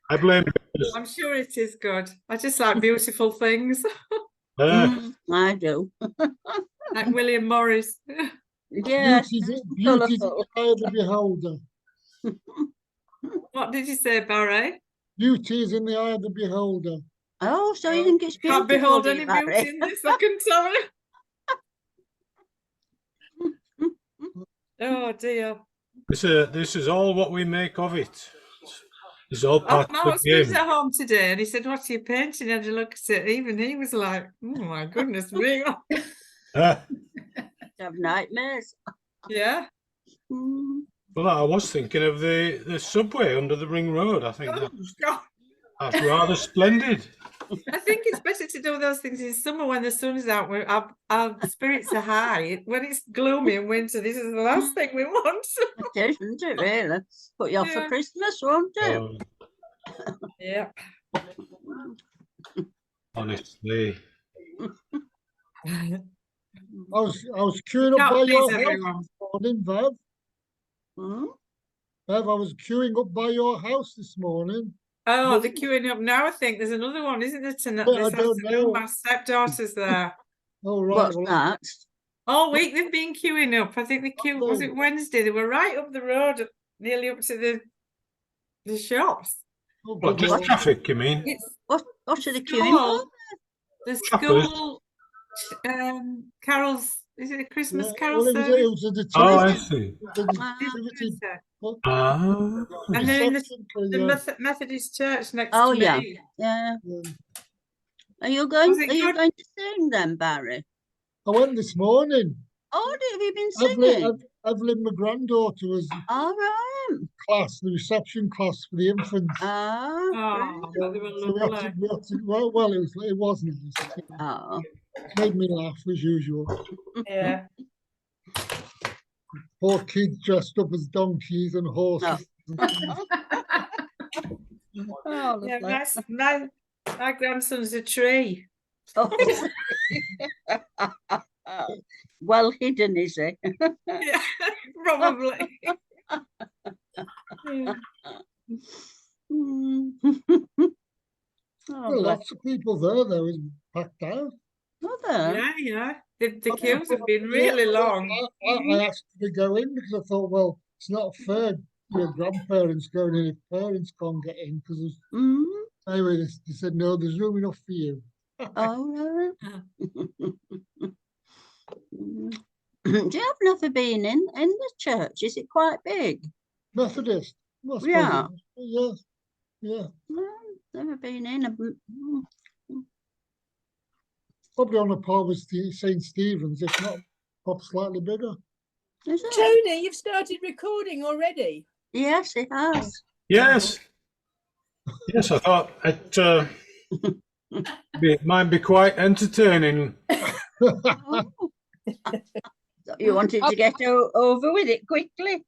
I blame I'm sure it is good. I just like beautiful things. I do. Like William Morris. Yes, Beauty's in the eye of the beholder. What did you say, Barry? Beauty is in the eye of the beholder. Oh, so you think it's beautiful? Can't behold do you, any Barry? beauty in this, I can tell you. Oh dear. this is all what we make of it. It's all Oh, part of Mark's the game. at home today and he said, "What are you painting?" And I look at it. Even he was like, "Oh my goodness me." Have nightmares. Yeah. Well, I was thinking of the subway under the ring road. I think Oh, God. that's rather splendid. I think it's better to do those things in summer when the sun's out, where our spirits are high. When it's gloomy in winter, this is the last thing we want. It is, isn't it, really? Put you off for Christmas, won't it? Yeah. Honestly. I was queuing up by your house this morning, Bev. Bev, I was queuing up by your house this morning. Oh, they're queuing up now. I think there's another one, isn't there? Tonight, I don't know. my stepdaughter's there. Oh, right. What's that? All week they've been queuing up. I think the queue was it Wednesday. They were right up the road, nearly up to the shops. Oh, What, just traffic, you mean? What are the queuing for? The school carols. Is it a Christmas carol service? It was a I see. And they're in the Methodist church next to me. Yeah. Are you going to sing then, Barry? I went this morning. Oh, have you been singing? Evelyn, my granddaughter, was all right. The reception class for the infants. Well, it was nice. Oh. It made me laugh as usual. Yeah. Poor kids dressed up as donkeys and horses. My grandson's a tree. Oh. Well hidden, is he? Yeah, probably. Lots of people there, though, is packed out. Are there? Yeah. The queues have been really long. I asked to go in because I thought, well, it's not fair. Your grandparents going in if parents can't get in because anyway, they said no, there's room enough for you. Oh, do you have never been in the church? Is it quite big? Methodist. Yeah. Yes. Yeah. Never been in. Probably on a par with St. Stephen's, if not perhaps slightly bigger. Tony, you've started recording already. Yes, it has. Yes. Yes, I thought it might be quite entertaining. You wanted to get over with it quickly.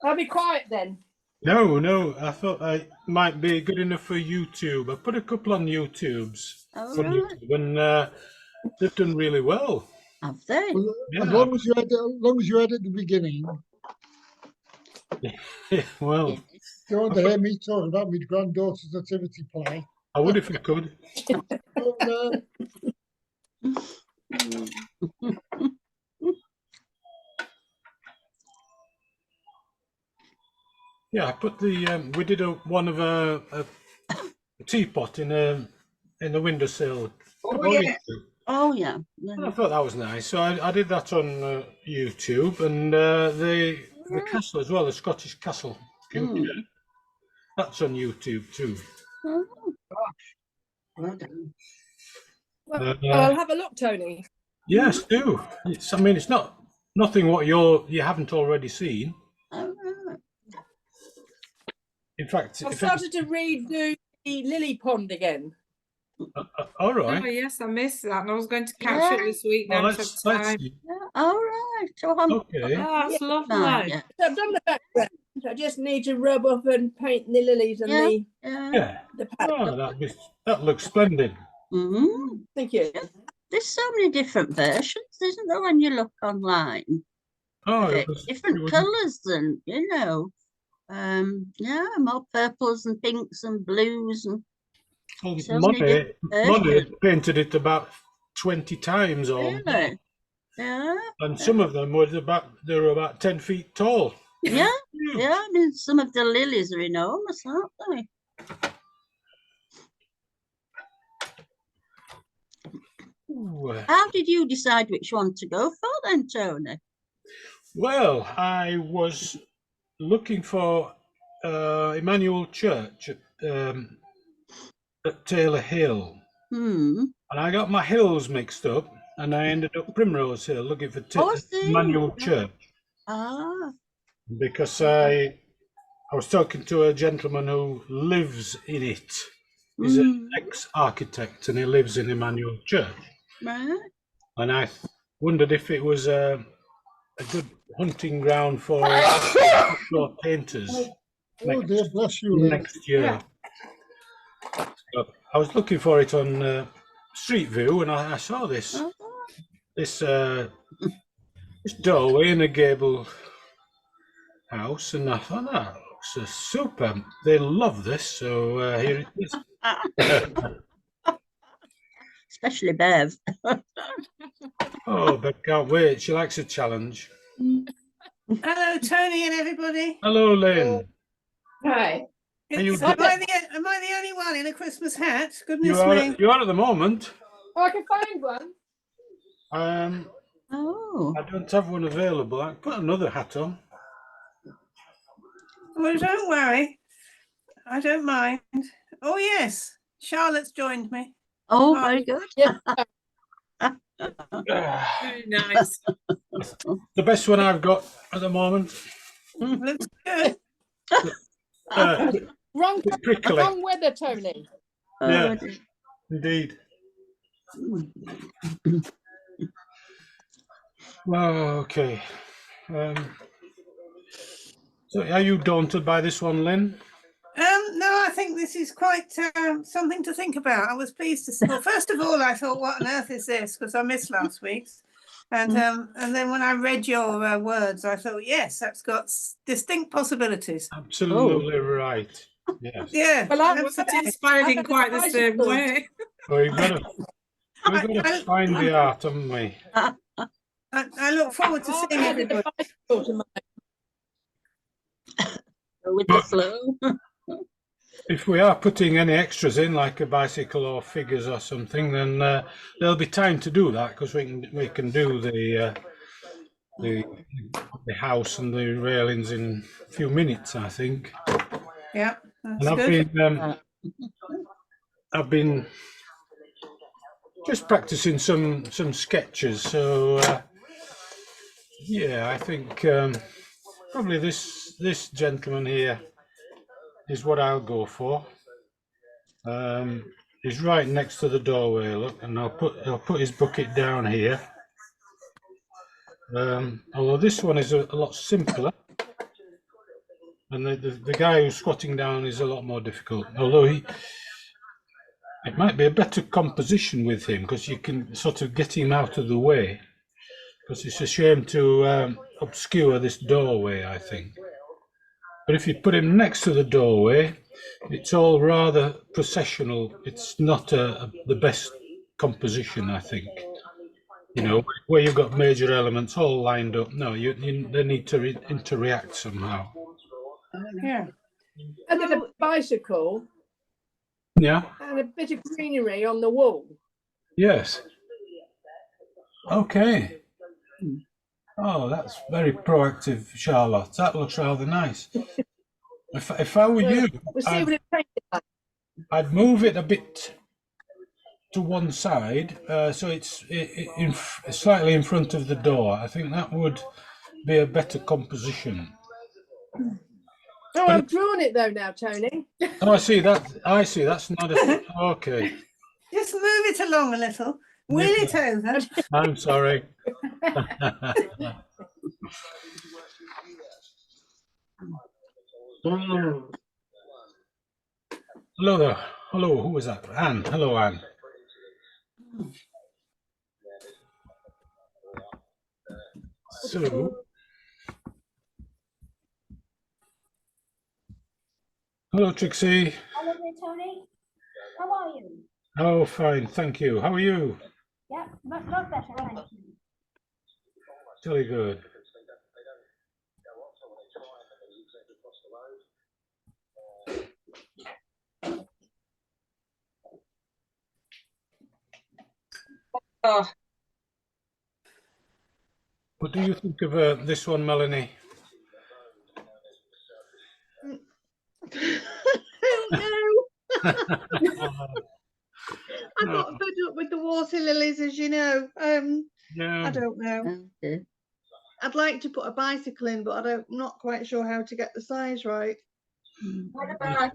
I'll be quiet then. No, I thought it might be good enough for YouTube. I put a couple on YouTube's. YouTube, and they've done really well. Have they? Well, yeah. As long as you had at the beginning. Yeah, well. You don't want to hear me talking about my granddaughter's nativity play. I would if I could. Yeah, I put the we did one of a teapot in the windowsill. Oh yeah. I thought that was nice, so I did that on YouTube, and the castle as well, the Scottish castle. That's on YouTube too. Well, I'll have a look, Tony. Yes, do. I mean, it's nothing what you haven't already seen. In fact, I've started to read the Lily Pond again. All right. Oh yes, I missed that, and I was going to catch it this week. Now let's see. All right. So okay. Oh, that's lovely. Yeah. So I've done the background. I just need to rub up and paint the lilies and the Oh, that looks splendid. Thank you. There's so many different versions, isn't there, when you look online? Oh, different colours and Yeah, more purples and pinks and blues and Well, so many Money different. had painted it about 20 times or more. Really? Yeah. And some of them they were about 10 feet tall. Yeah. Huge. Yeah. I mean, some of the lilies are enormous, aren't they? Ooh. How did you decide which one to go for then, Tony? Well, I was looking for Emmanuel Church at Taylor Hill. And I got my hills mixed up, and I ended up Primrose Hill looking for Emmanuel Church. Ah. Because I was talking to a gentleman who lives in it. He's an ex-architect, and he lives in Emmanuel Church. Right. And I wondered if it was a good hunting ground for outdoor painters. Oh dear, bless you, Lynn. Next year. Yeah. So I was looking for it on Street View, and I saw this this doorway in a gable house, and I thought that looks super. They love this, so here it is. Especially Bev. Oh, Bev can't wait. She likes a challenge. Hello, Tony and everybody. Hello, Lynn. Hi. Are you Am I the only one in a Christmas hat? Goodness me. You are at the moment. Oh, I can find one. I don't have one available. I can put another hat on. Well, don't worry. I don't mind. Oh, yes. Charlotte's joined me. Oh, very good. Yeah. Very nice. The best one I've got at the moment. Looks good. Wrong Prickly. weather, Tony. Yeah, indeed. Well, okay. So are you daunted by this one, Lynn? No, I think this is quite something to think about. I was pleased to see. Well, first of all, I thought, what on earth is this? Because I missed last week's. And then when I read your words, I thought, yes, that's got distinct possibilities. Absolutely right. Yes. Yeah. Well, I wasn't inspired in quite the same way. Well, we've got to find the art, haven't we? I look forward to seeing everybody. With the flow. If we are putting any extras in, like a bicycle or figures or something, then there'll be time to do that, because we can do the house and the railings in a few minutes, I think. Yeah, that's and good. I've been just practicing some sketches, so yeah, I think probably this gentleman here is what I'll go for. He's right next to the doorway, look, and I'll put his bucket down here. Although this one is a lot simpler, and the guy who's squatting down is a lot more difficult. Although it might be a better composition with him, because you can sort of get him out of the way, because it's a shame to obscure this doorway, I think. But if you put him next to the doorway, it's all rather processional. It's not the best composition, I think. You know, where you've got major elements all lined up. No, they need to interact somehow. Yeah. And then a bicycle. Yeah. And a bit of greenery on the wall. Yes. Okay. Oh, that's very proactive, Charlotte. That looks rather nice. If I were you, We'll see what it takes. I'd move it a bit to one side, so it's slightly in front of the door. I think that would be a better composition. Oh, I've drawn it though now, Tony. Oh, I see that. That's not a okay. Just move it along a little. Wheel it over. I'm sorry. Hello there. Hello, who was that? Anne. Hello, Anne. So, Hello, Trixie. Hello there, Tony. How are you? Oh, fine, thank you. How are you? Yeah, not better, thank you. Jolly good. Oh, What do you think of this one, Melanie? I got fed up with the water lilies, as you know. Yeah. I don't know. Okay. I'd like to put a bicycle in, but I'm not quite sure how to get the size right. what about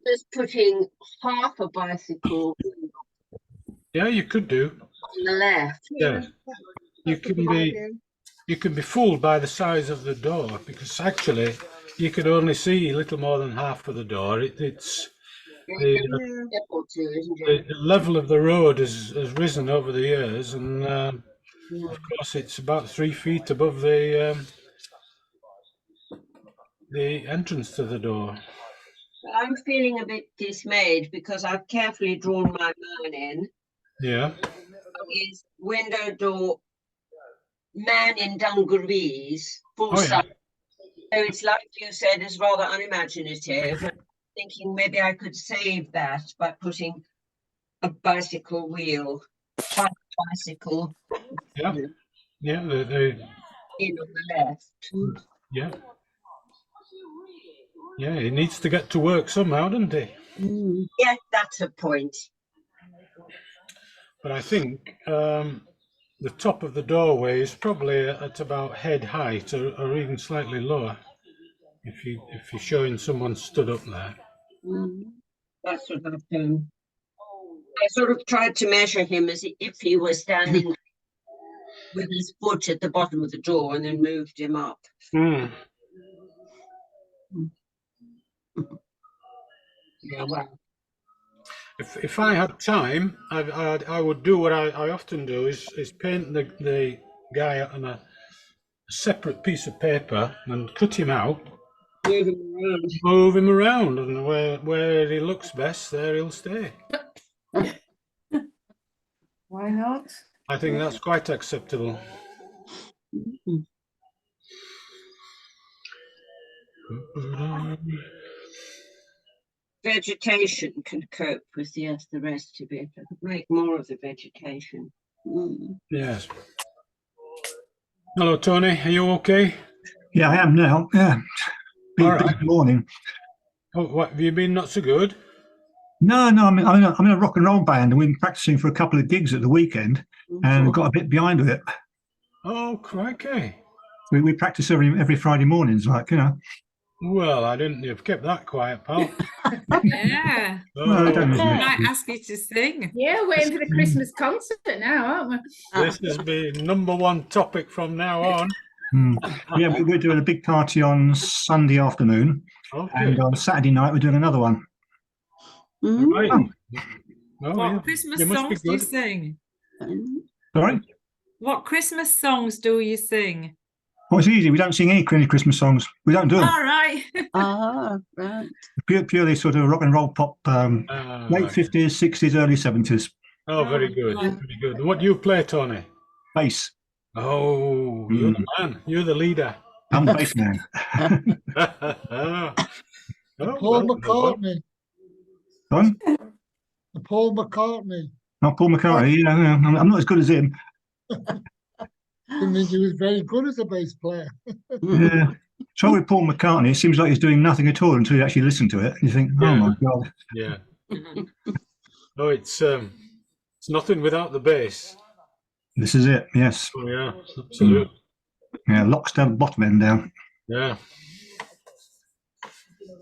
just putting half a bicycle Yeah, you could do. on the left? Yes. You That's a can good be idea. you can be fooled by the size of the door, because actually you could only see little more than half of the door. It's the, Yeah. Step or two, isn't it? the level of the road has risen over the years, and Yeah. of course it's about 3 feet above the entrance to the door. I'm feeling a bit dismayed because I've carefully drawn my man in. Yeah. Is window, door, man in dungarees, full Oh, yeah. size. So it's like you said, is rather unimaginative. And thinking maybe I could save that by putting a bicycle wheel, bicycle Yeah. Yeah. in on the left. Yeah. Yeah. He needs to get to work somehow, doesn't he? Yeah, that's a point. But I think the top of the doorway is probably at about head height, or even slightly lower. If you're showing someone stood up there. That's what I've done. I sort of tried to measure him as if he was standing with his foot at the bottom of the door, and then moved him up. Mm. Yeah, well, If I had time, I would do what I often do is paint the guy on a separate piece of paper and cut him out, move him around, and where he looks best, there he'll stay. Why not? I think that's quite acceptable. vegetation can cope with the rest of it. I could make more of the vegetation. Yes. Hello, Tony. Are you okay? Yeah, I am now. Yeah. Big right. morning. Oh, what have you been? Not so good. No, I'm in a rock and roll band, and we've been practicing for a couple of gigs at the weekend, and got a bit behind with it. Oh, crikey! We practice every Friday mornings, like, you know. Well, I didn't. You've kept that quiet, pal. Yeah. No, I don't I usually. might ask you to sing. Yeah, waiting for the Christmas concert now, aren't we? This has been #1 topic from now on. Yeah, we're doing a big party on Sunday afternoon, and on Saturday night we're doing another one. Right. Oh, What yeah. Christmas You must be songs do you good. sing? Sorry? What Christmas songs do you sing? Well, it's easy. We don't sing any Christmas songs. We don't do them. All right. Right. Purely sort of rock and roll pop, late Right. 50s, 60s, early 70s. Oh, very good. Very good. And what do you play, Tony? Bass. Oh, you're the man. You're the leader. I'm the bass man. Oh, Paul well, McCartney. Son? Paul McCartney. Not Paul McCartney. Yeah, I'm not as good as him. Didn't think he was very good as a bass player. Yeah. So with Paul McCartney, it seems like he's doing nothing at all until you actually listen to it. And you think, oh Yeah. my God. Yeah. Oh, it's nothing without the bass. This is it. Yes. Oh, yeah, absolutely. Yeah, locks down, bottom end down. Yeah.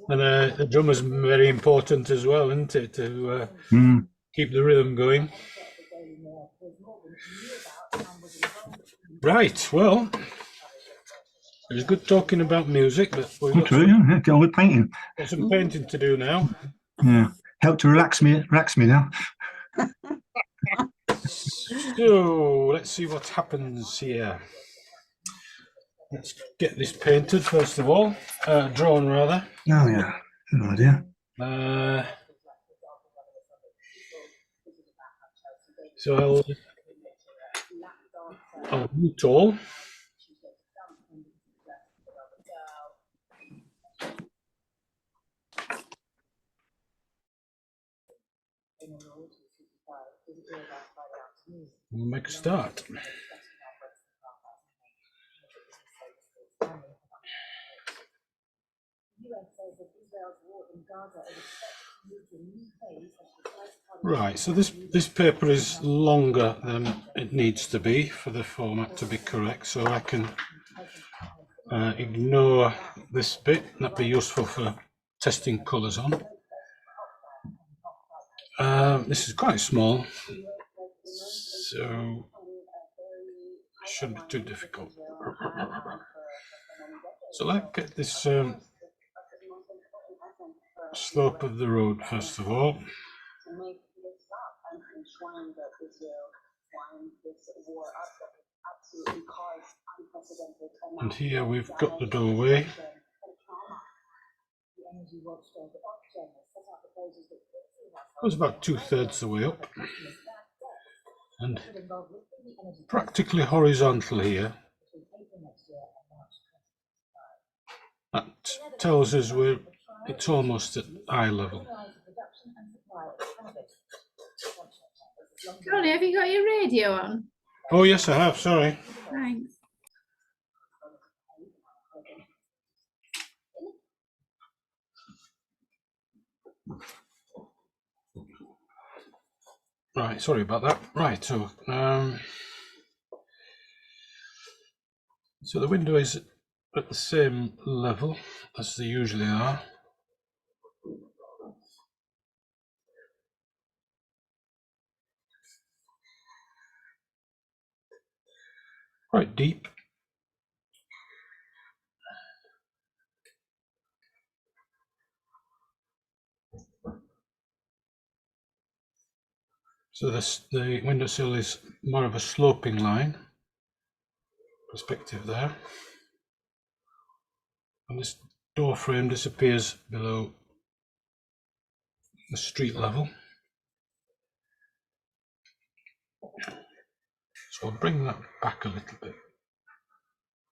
And the drummer's very important as well, isn't it, to keep the rhythm going. Right, well, it was good talking about music, but we've got Yeah, get on with painting. some painting to do now. Yeah. Help to relax me now. So let's see what happens here. Let's get this painted first of all, drawn rather. Oh yeah, good idea. So I'll root all. We'll make a start. Right, so this paper is longer than it needs to be for the format to be correct, so I can ignore this bit. That'd be useful for testing colours on. This is quite small, so it shouldn't be too difficult. So let's get this slope of the road first of all. And here we've got the doorway. It was about 2/3 the way up. And practically horizontal here. That tells us it's almost at eye level. Tony, have you got your radio on? Oh yes, I have, sorry. Thanks. Right, sorry about that. Right, so the window is at the same level as they usually are. Quite deep. So the windowsill is more of a sloping line, perspective there. And this door frame disappears below the street level. So I'll bring that back a little bit.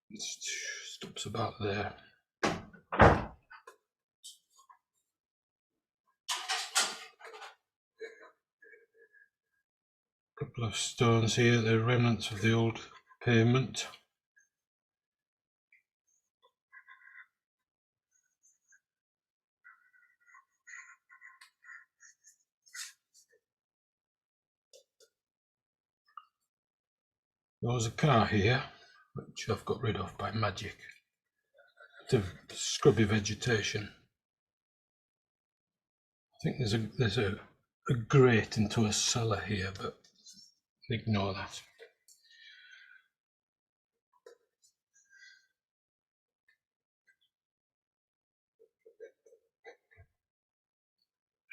It stops about there. Couple of stones here, the remnants of the old pavement. There was a car here, which I've got rid of by magic. Bit of scrubby vegetation. I think there's a grate into a cellar here, but ignore that.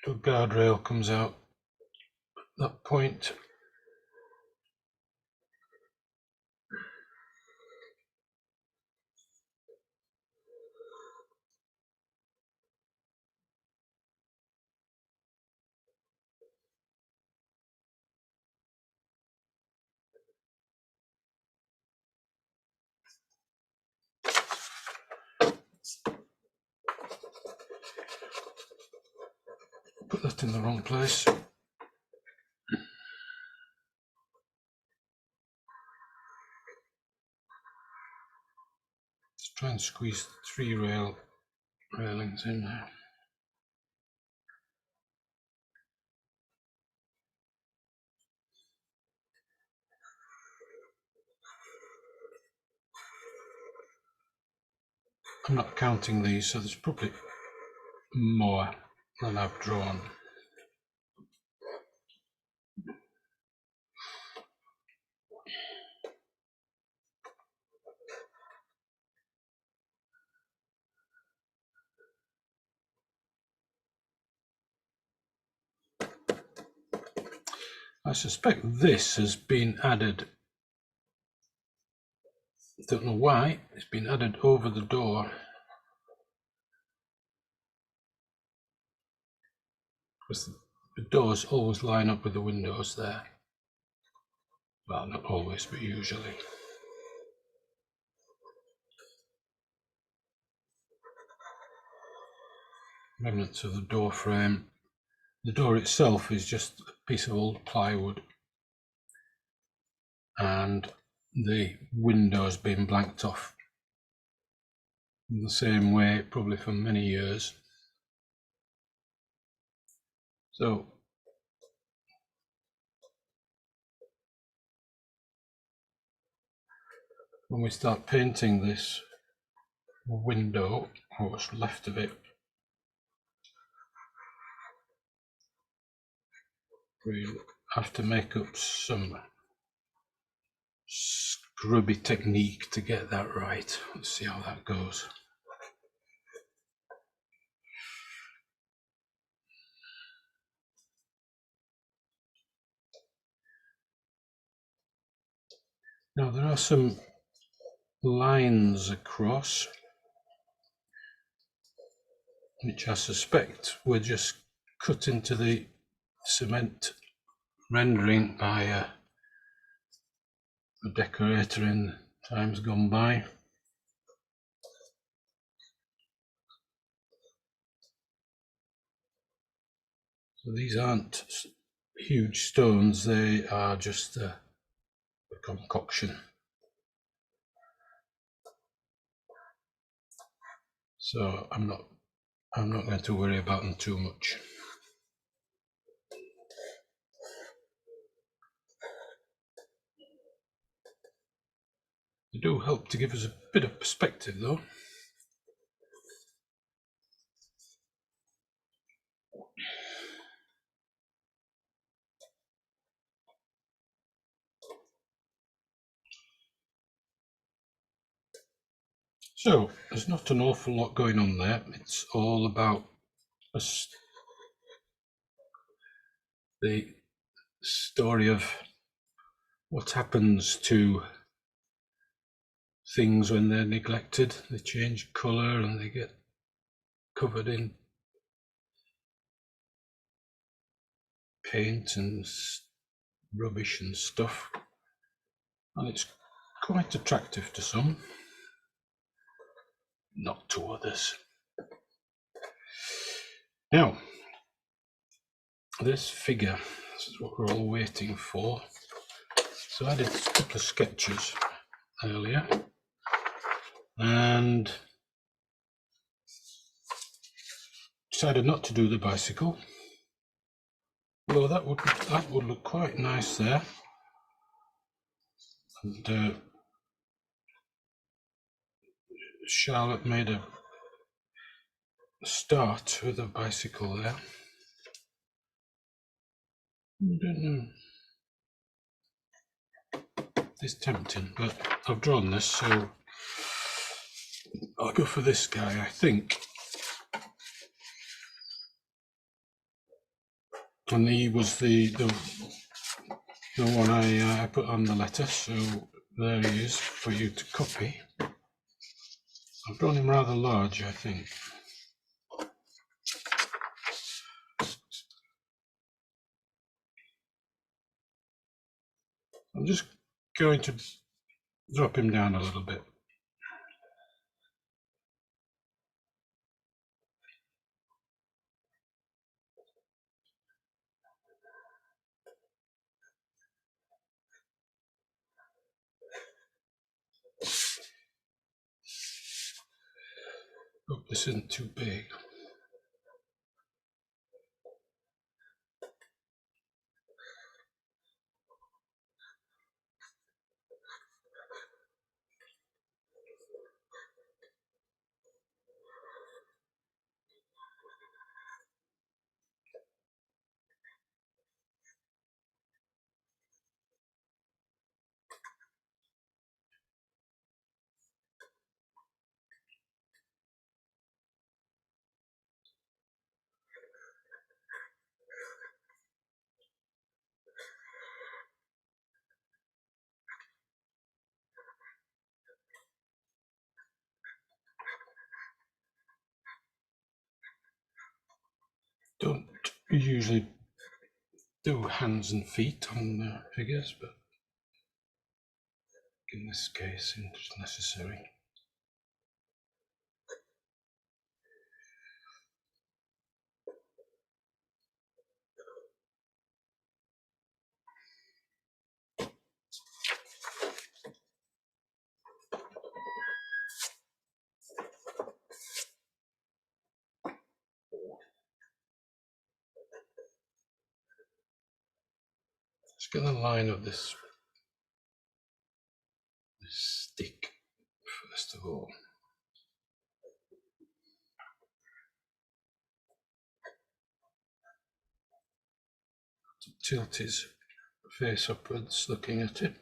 Little guardrail comes out at that point. Put that in the wrong place. Let's try and squeeze 3 railings in there. I'm not counting these, so there's probably more than I've drawn. I suspect this has been added Don't know why it's been added over the door. Because the doors always line up with the windows there. Well, not always, but usually. Remnants of the door frame. The door itself is just a piece of old plywood, and the window's been blanked off in the same way, probably for many years. So when we start painting this window, or what's left of it, we have to make up some scrubby technique to get that right. Let's see how that goes. Now there are some lines across, which I suspect were just cut into the cement rendering by a decorator in times gone by. So these aren't huge stones, they are just a concoction. So I'm not going to worry about them too much. They do help to give us a bit of perspective though. So there's not an awful lot going on there. It's all about the story of what happens to things when they're neglected. They change colour and they get covered in paint and rubbish and stuff, and it's quite attractive to some, not to others. Now, this figure, this is what we're all waiting for. So I did a couple of sketches earlier, and decided not to do the bicycle. Well, that would look quite nice there. And Charlotte made a start with a bicycle there. I don't know. It's tempting, but I've drawn this, so I'll go for this guy, I think. And he was the one I put on the letter, so there he is for you to copy. I've drawn him rather large, I think. I'm just going to drop him down a little bit. Hope this isn't too big. don't usually do hands and feet on figures, but in this case it's necessary. Let's get the line of this stick first of all. Tilt his face upwards looking at it.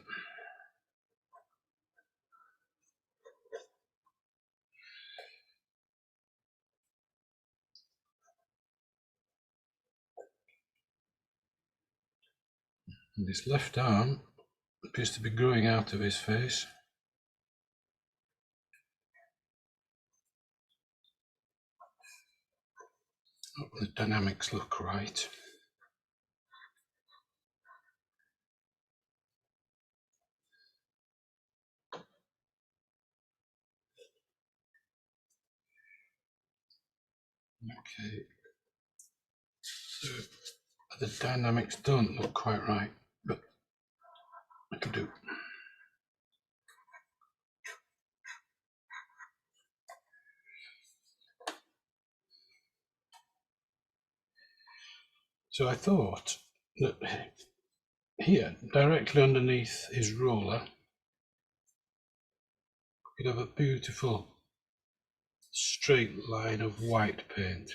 And his left arm appears to be growing out of his face. Hope the dynamics look right. Okay, so the dynamics don't look quite right, but it'll do. So I thought that here, directly underneath his roller, we could have a beautiful straight line of white paint.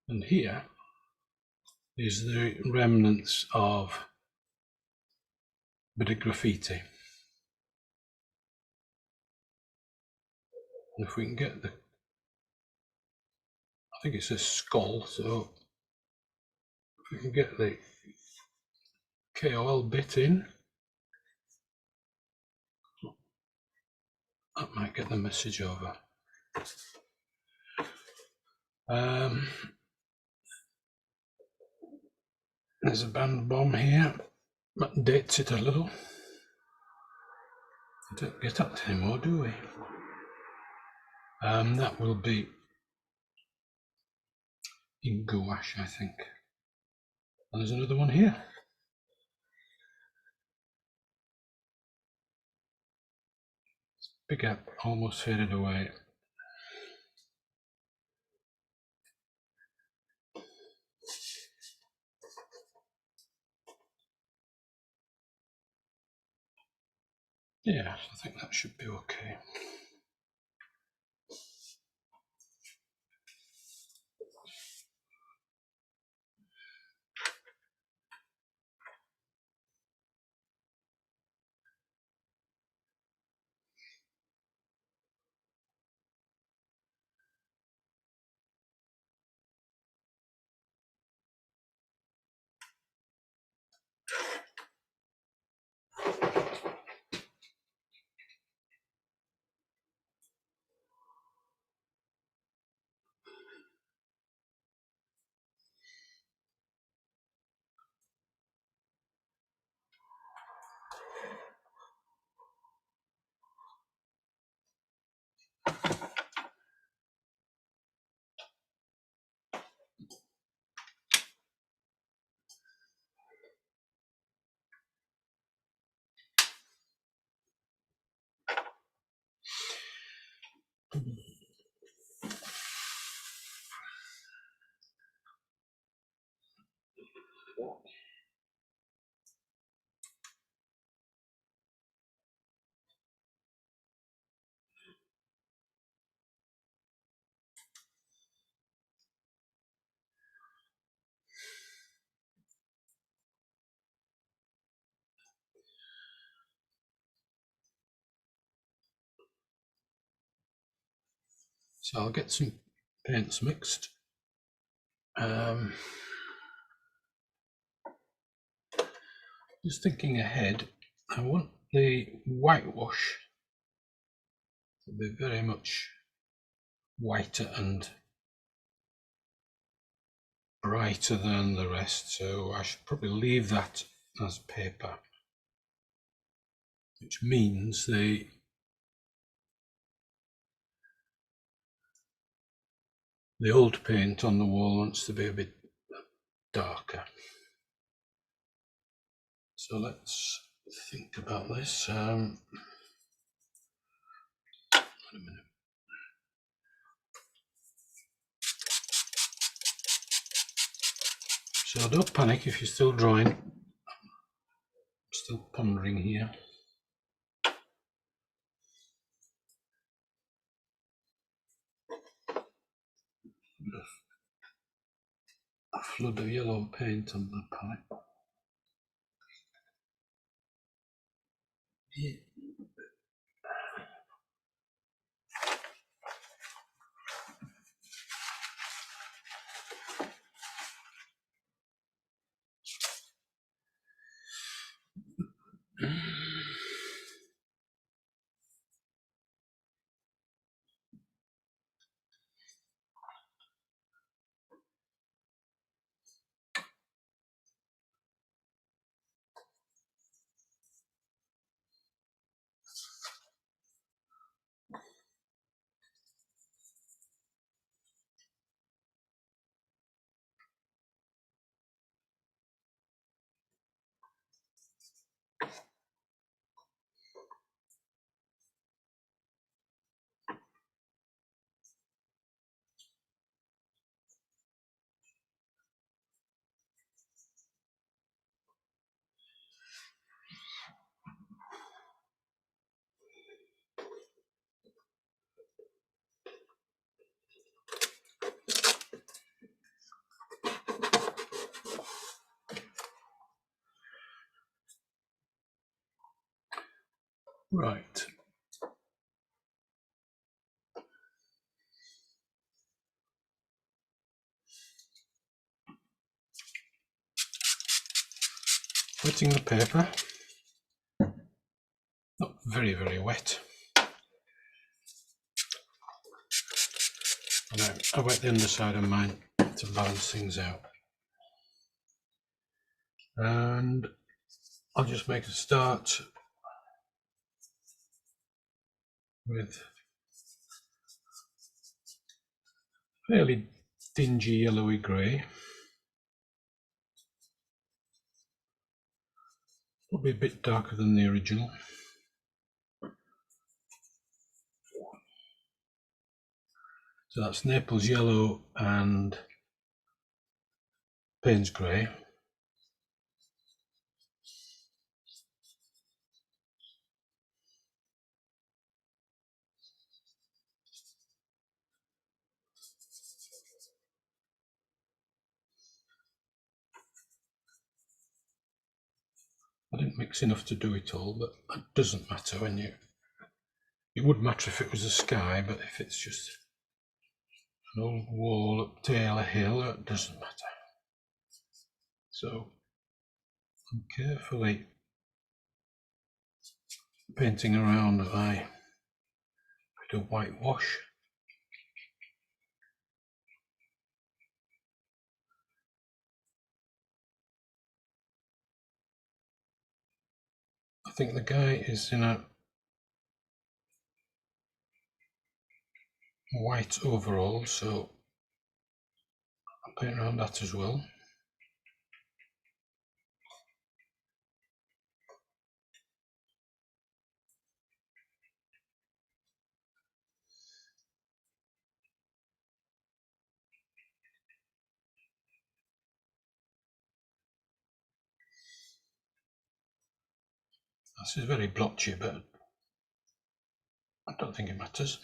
And here is the remnants of a bit of graffiti. And if we can get the, I think it's a skull, so if we can get the KOL bit in, that might get the message over. There's a band bomb here, that dates it a little. We don't get that anymore, do we? That will be in gouache, I think. And there's another one here. Big gap, almost faded away. Yeah, I think that should be okay. So I'll get some paints mixed. Just thinking ahead, I want the whitewash It'll be very much whiter and brighter than the rest, so I should probably leave that as paper, which means the old paint on the wall wants to be a bit darker. So let's think about this. Wait a minute. So don't panic if you're still drawing. I'm still pondering here. A flood of yellow paint on the palette. Yeah. Right. Wetting the paper. Not very, very wet. I wet the underside of mine to balance things out. And I'll just make a start with fairly dingy yellowy grey. Probably a bit darker than the original. So that's Naples yellow and Payne's grey. I didn't mix enough to do it all, but it doesn't matter when you... It would matter if it was a sky, but if it's just an old wall up Taylor Hill, it doesn't matter. So I'm carefully painting around my bit of whitewash. I think the guy is in a white overall, so I'll paint around that as well. This is very blotchy, but I don't think it matters.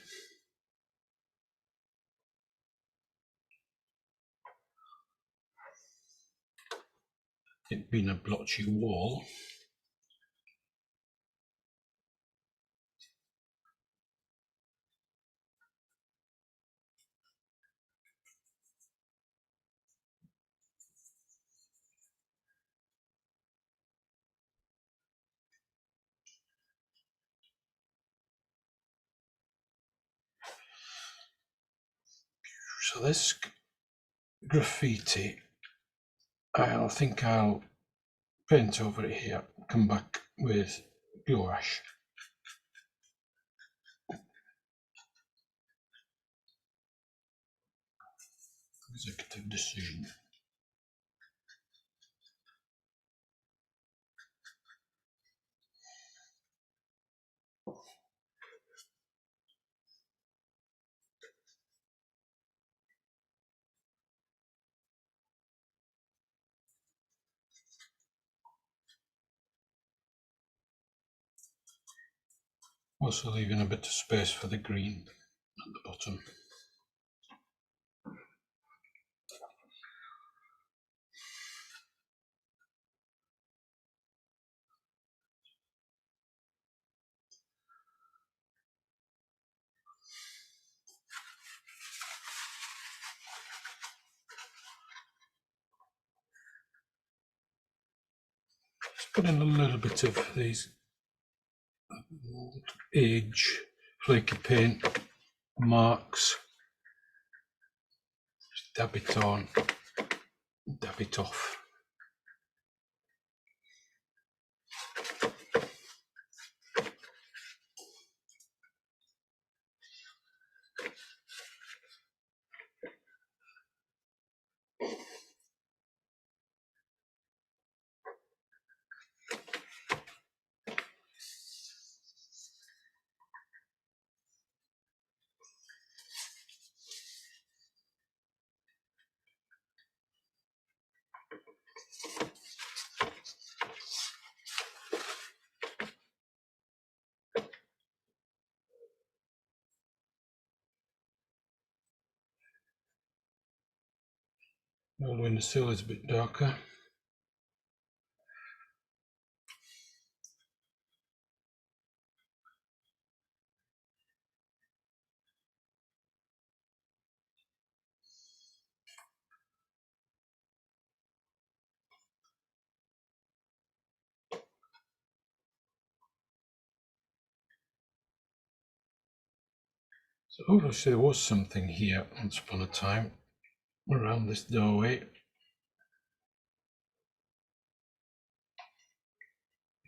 It being a blotchy wall. So this graffiti, I think I'll paint over it here, come back with gouache. Executive decision. Also leaving a bit of space for the green at the bottom. Just put in a little bit of these age flaky paint marks. Just dab it on, dab it off. The windowsill is a bit darker. So obviously there was something here once upon a time around this doorway.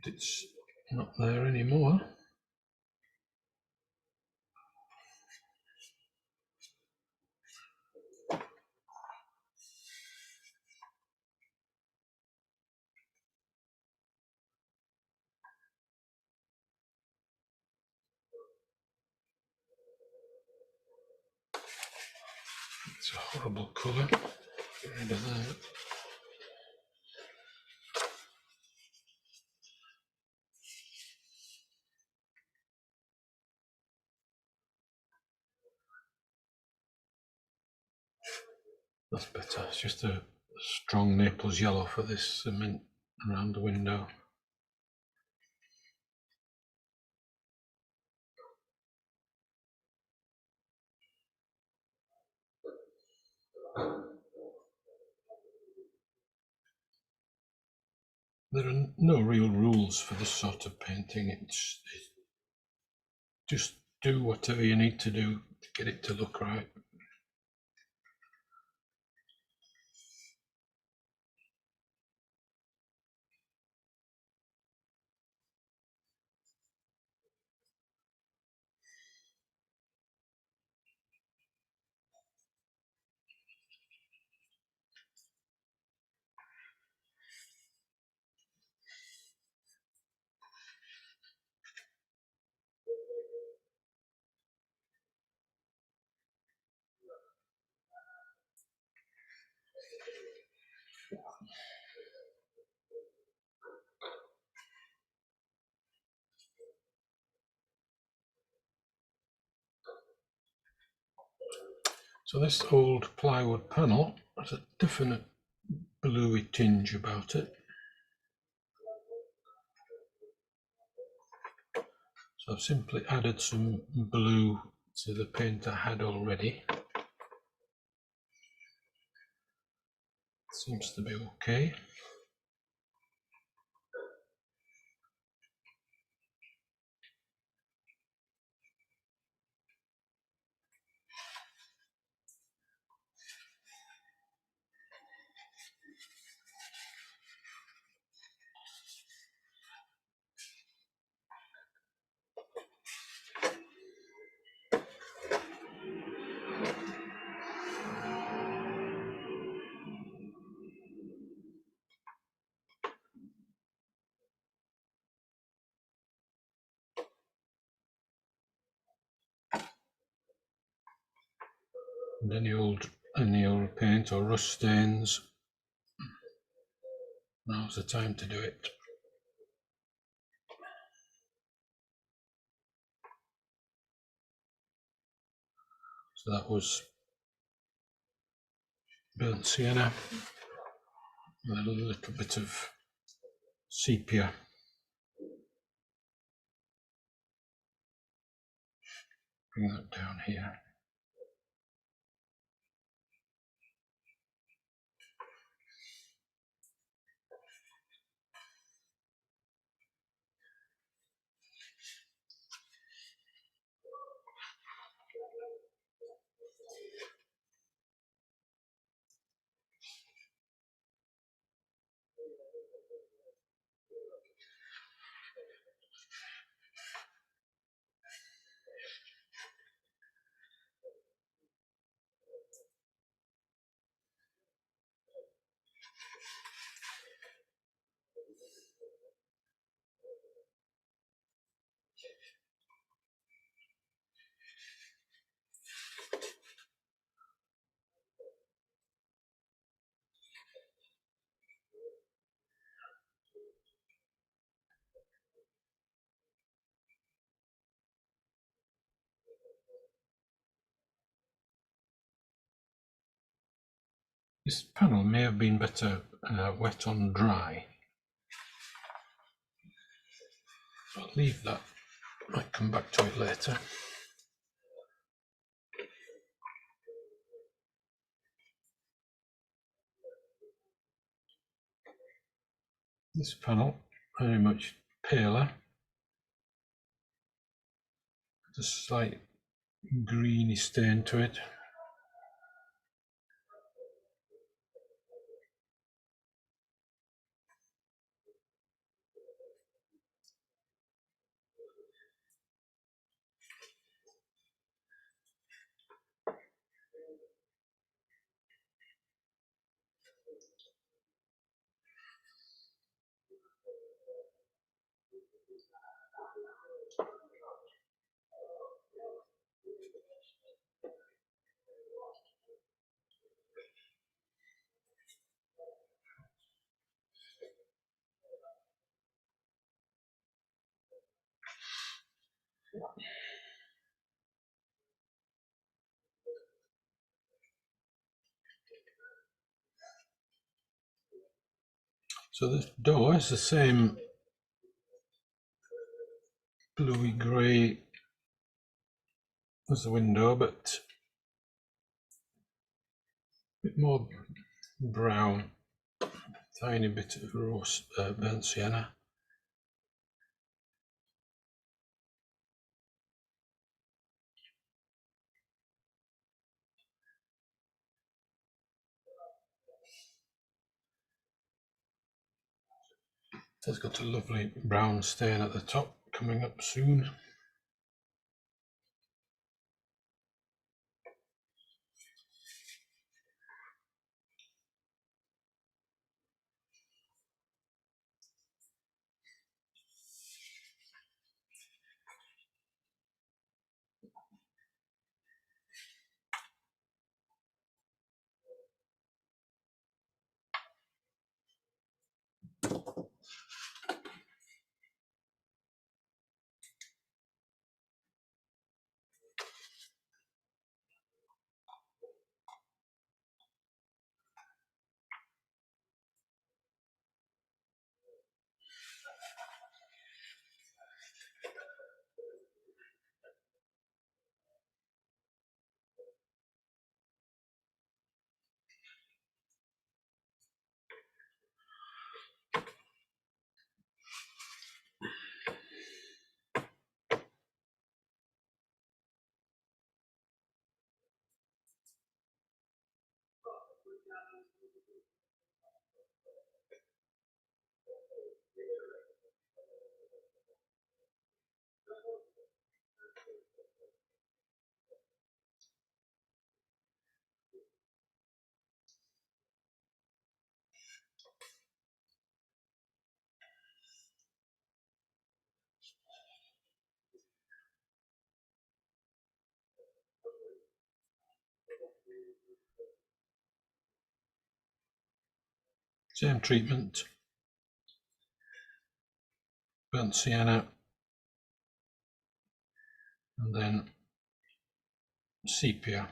But it's not there anymore. It's a horrible colour. Get rid of that. That's better. It's just a strong Naples yellow for this cement around the window. There are no real rules for this sort of painting. It's just do whatever you need to do to get it to look right. So this old plywood panel has a definite bluey tinge about it. So I've simply added some blue to the paint I had already. Seems to be okay. And any old paint or rust stains, now's the time to do it. So that was burnt sienna with a little bit of sepia. Bring that down here. This panel may have been better wet on dry. I'll leave that. Might come back to it later. This panel very much paler. A slight greeny stain to it. So the door is the same bluey grey as the window, but a bit more brown, tiny bit of rose burnt sienna. It's got a lovely brown stain at the top coming up soon. Same treatment. Burnt sienna. And then sepia.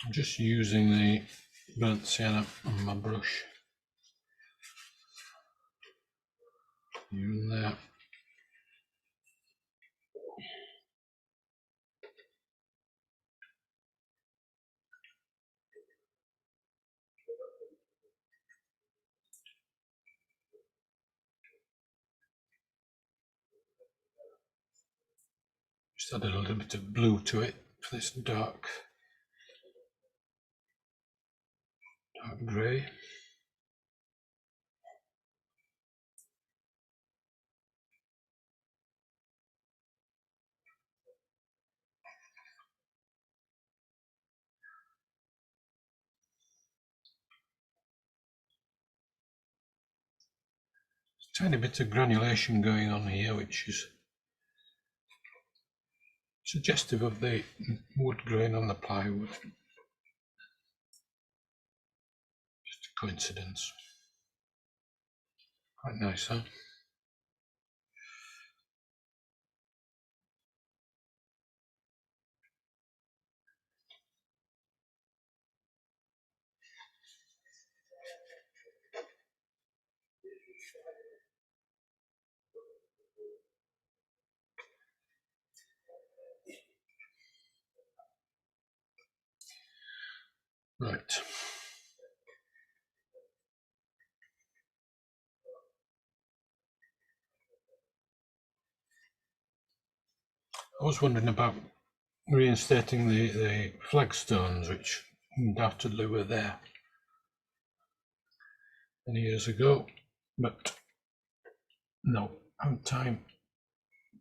I'm just using the burnt sienna on my brush. Even there. Just add a little bit of blue to it for this dark grey. Tiny bit of granulation going on here, which is suggestive of the wood grain on the plywood. Just a coincidence. Quite nice, huh? Right. was wondering about reinstating the flagstones, which undoubtedly were there many years ago, but no,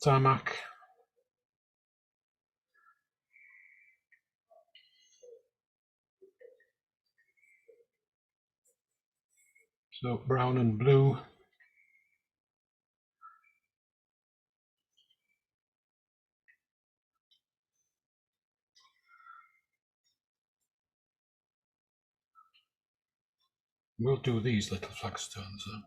tarmac. So brown and blue. We'll do these little flagstones though.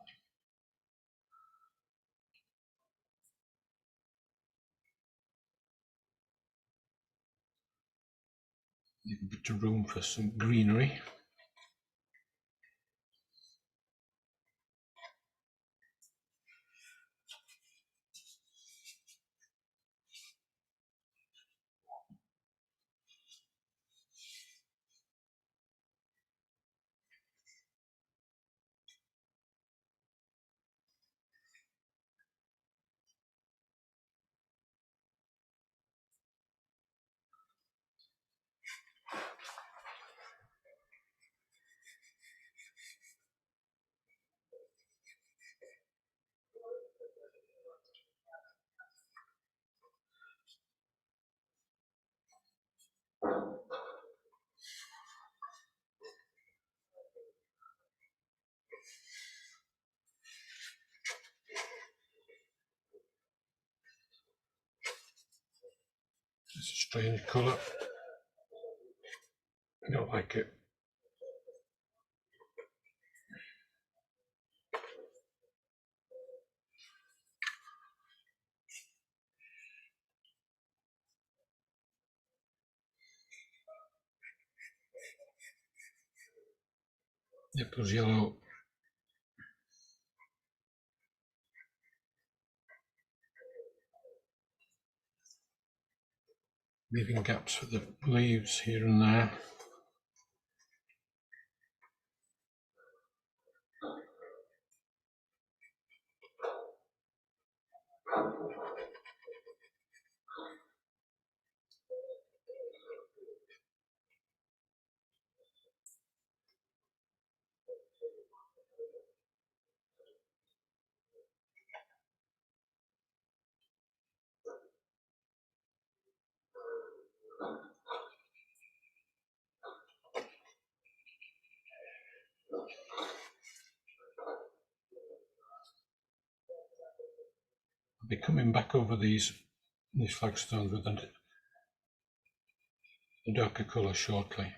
Leave a bit of room for some greenery. It's a strange colour. I don't like it. Naples yellow. Leaving gaps for the leaves here and there. I'll be coming back over these flagstones with a darker colour shortly.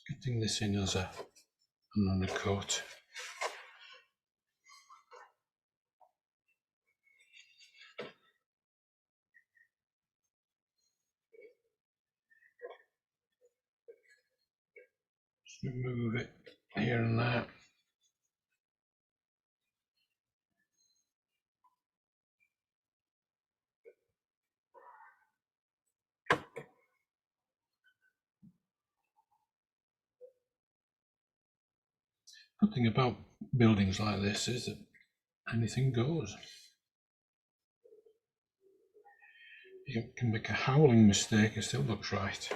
Getting this in as an undercoat. Just remove it here and there. Good thing about buildings like this is that anything goes. You can make a howling mistake, it still looks right.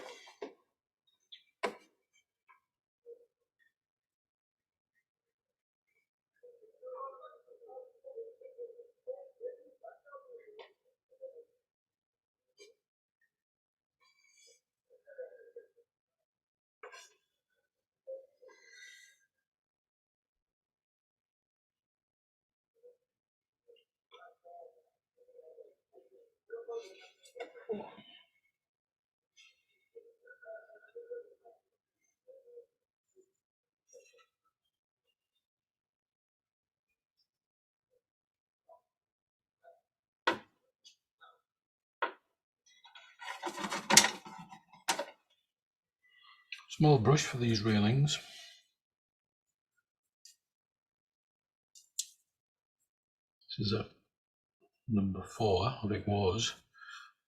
Small brush for these railings. This is a number 4, or it was.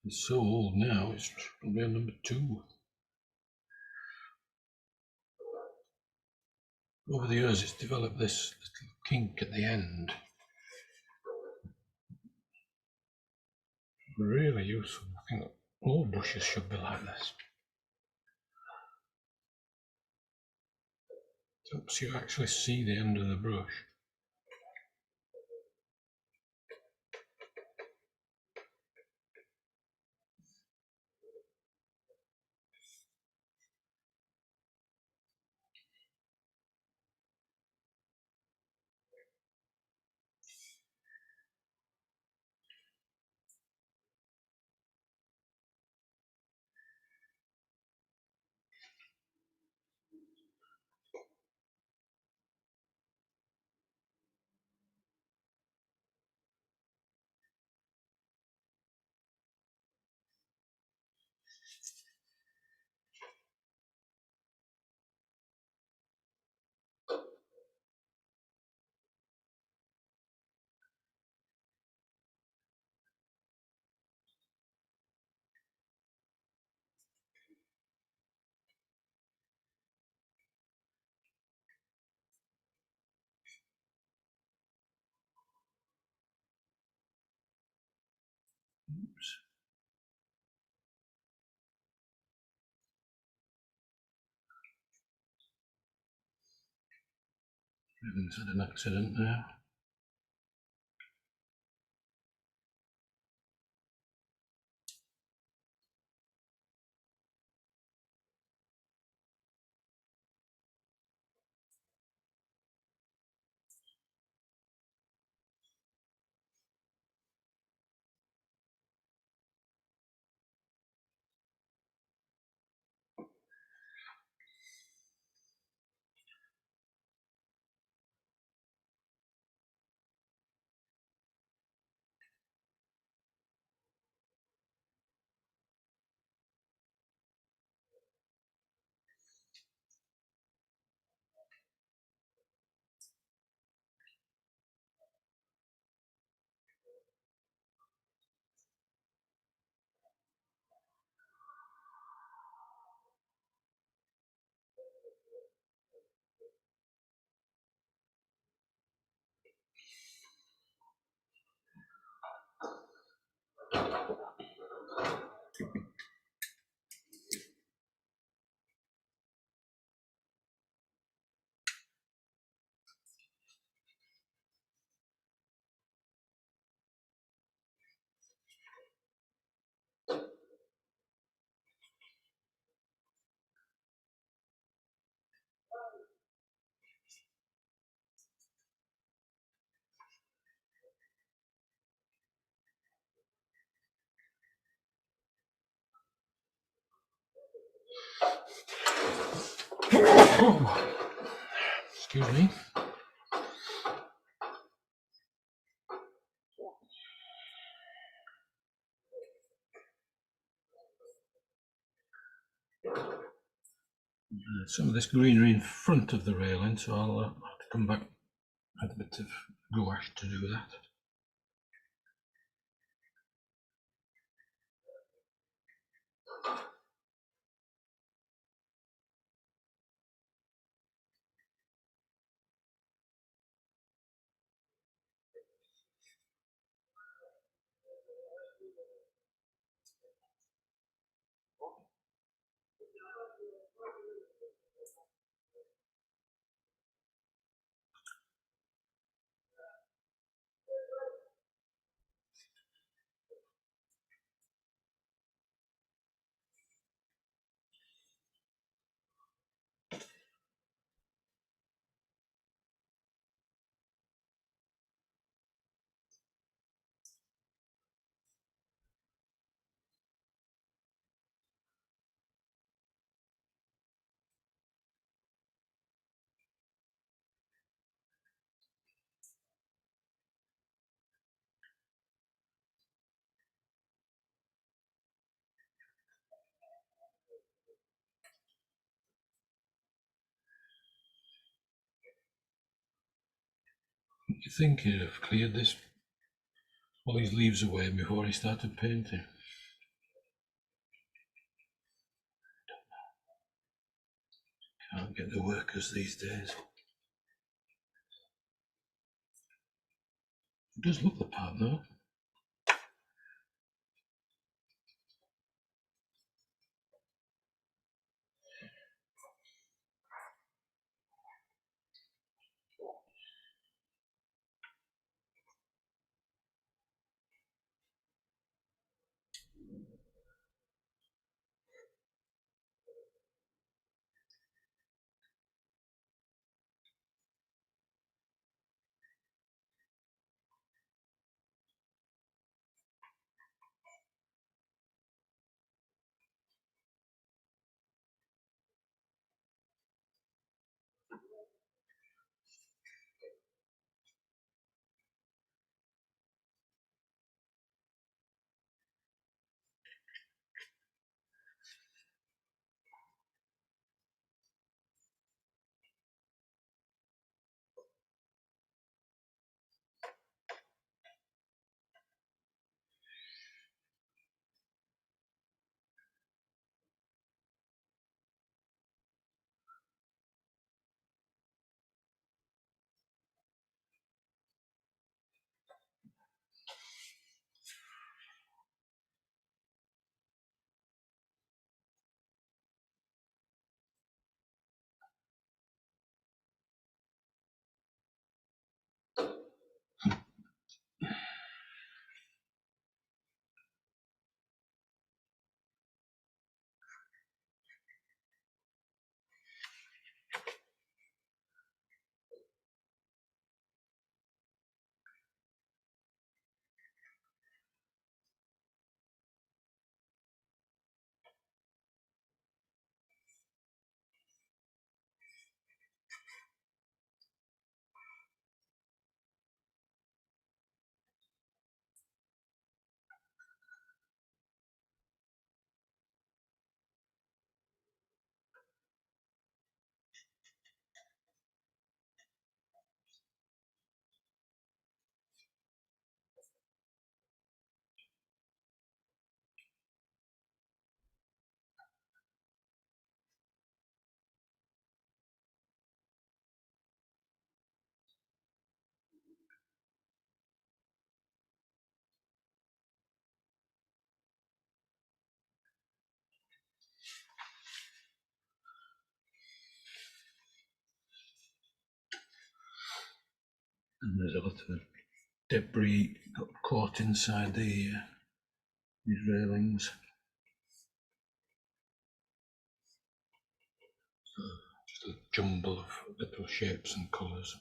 It's so old now, it's probably a number 2. over the years it's developed this little kink at the end. Really useful. I think all brushes should be like this. Helps you actually see the end of the brush. Oops. Everyone's had an accident there. Excuse me. Some of this greenery in front of the railing, so I'll have to come back with a bit of gouache to do that. You think he'd have cleared this, all these leaves away before he started painting? Can't get the workers these days. It does look the part though. And there's a lot of debris got caught inside these railings. So just a jumble of little shapes and colours.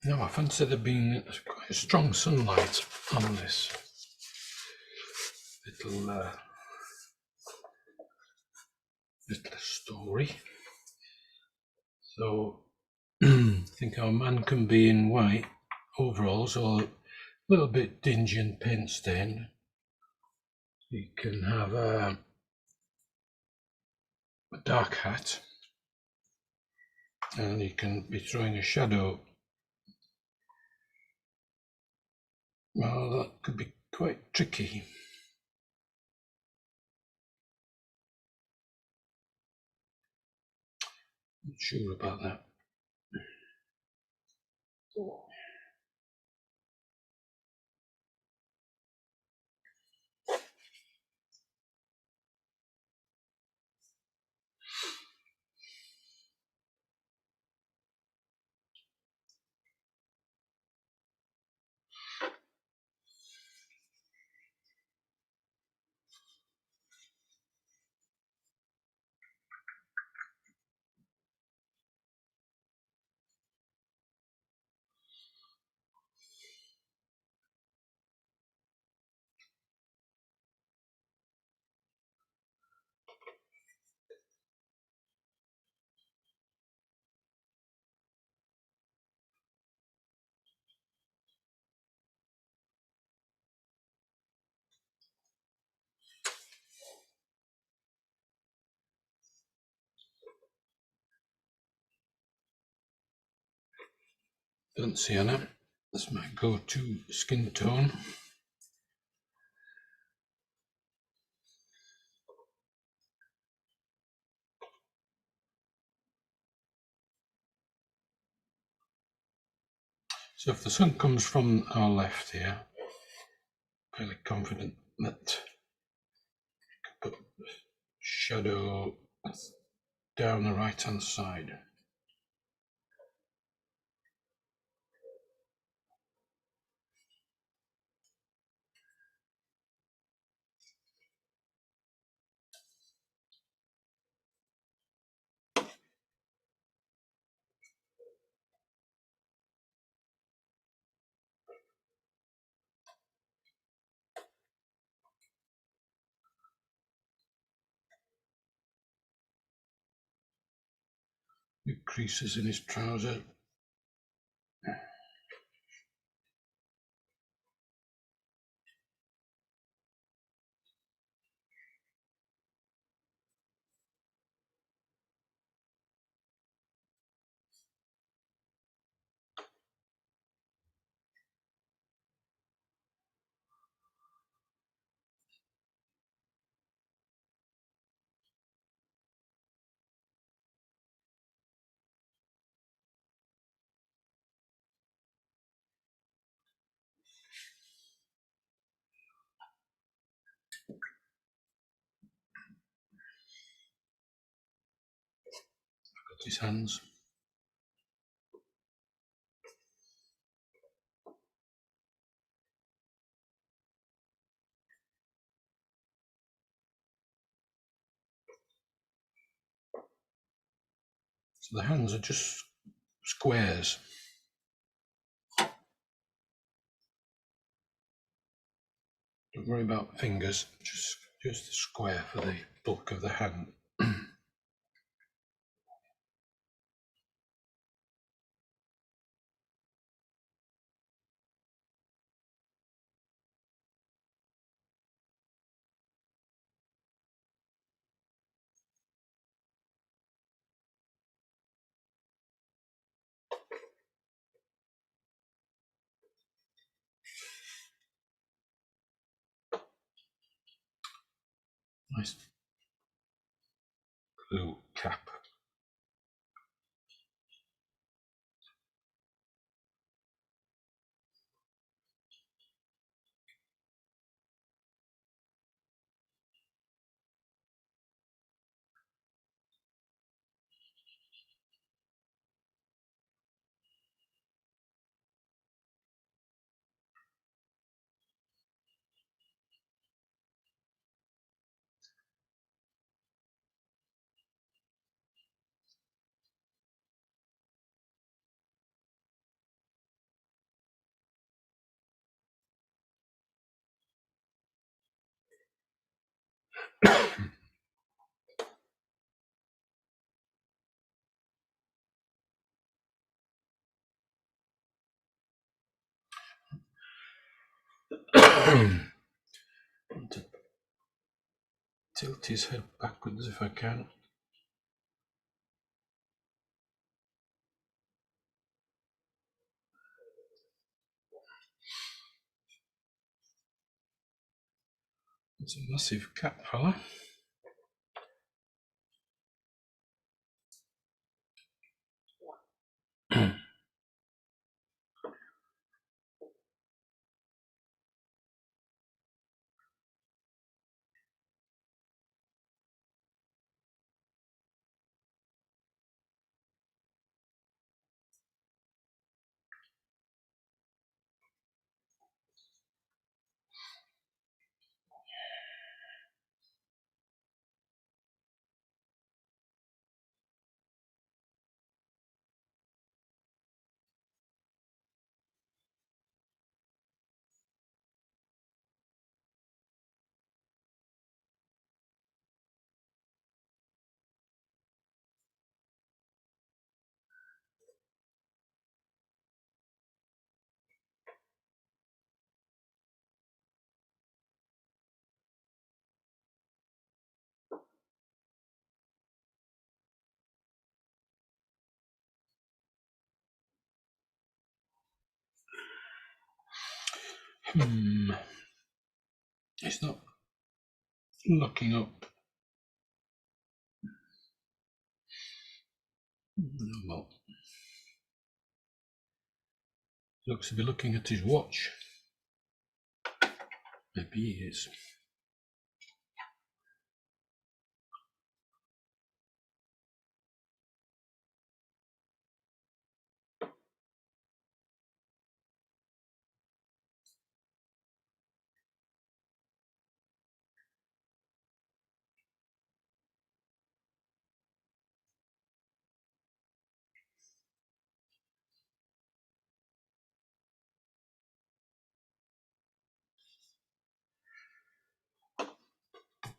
No, I fancy there being quite a strong sunlight on this little story. So I think our man can be in white overalls or a little bit dingy and paint stained. He can have a dark hat and he can be throwing a shadow. Well, that could be quite tricky. Not sure about that. Don't see Anna. This might go to skin tone. So if the sun comes from our left here, fairly confident that I can put shadow down the right hand side. Big creases in his trouser. Got his hands. So the hands are just squares. Don't worry about fingers, just a square for the bulk of the hand. Nice blue cap. To tilt his head backwards if I can. It's a massive cat, fella. It's not looking up. Well, looks to be looking at his watch. Maybe he is.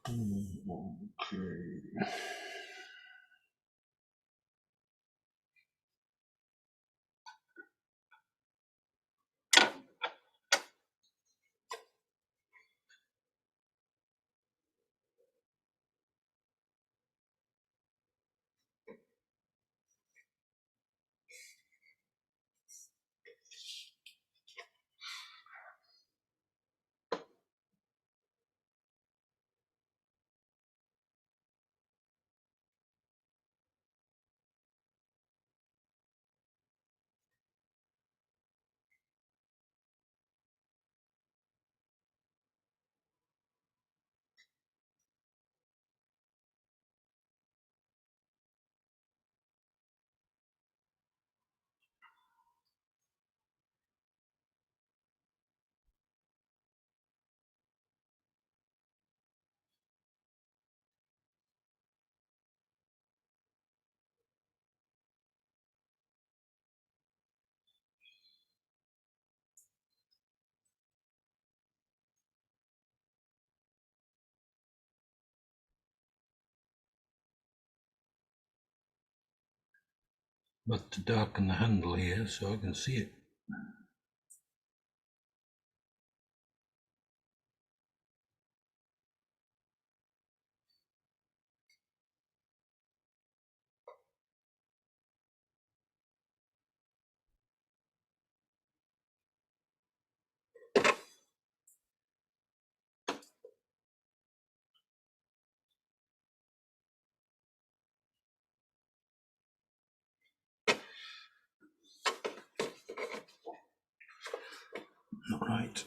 Okay. But to darken the handle here so I can see it. Not right.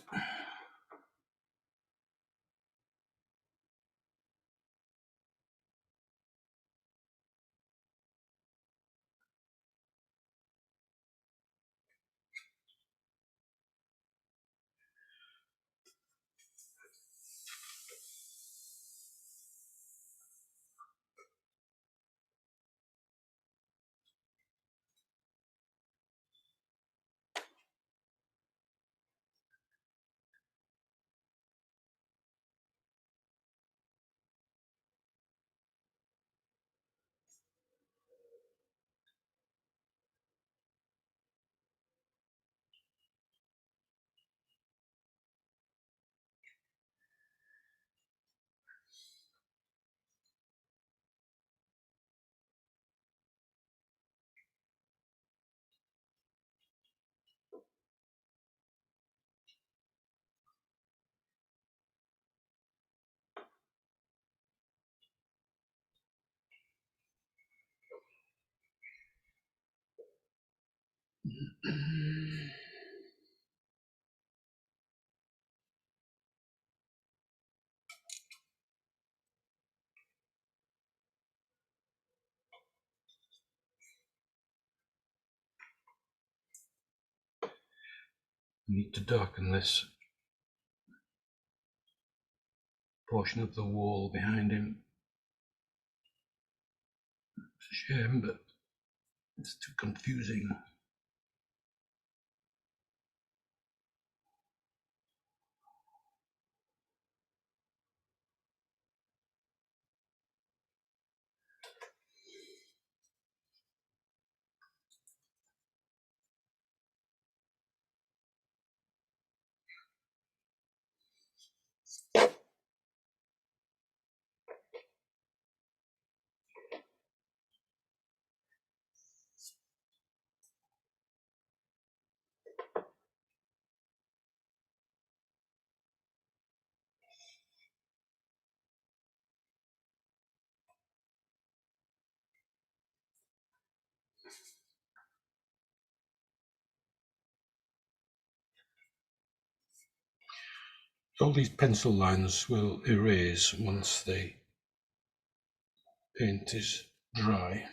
Need to darken this portion of the wall behind him. It's a shame, but it's too confusing. all these pencil lines will erase once the paint is dry.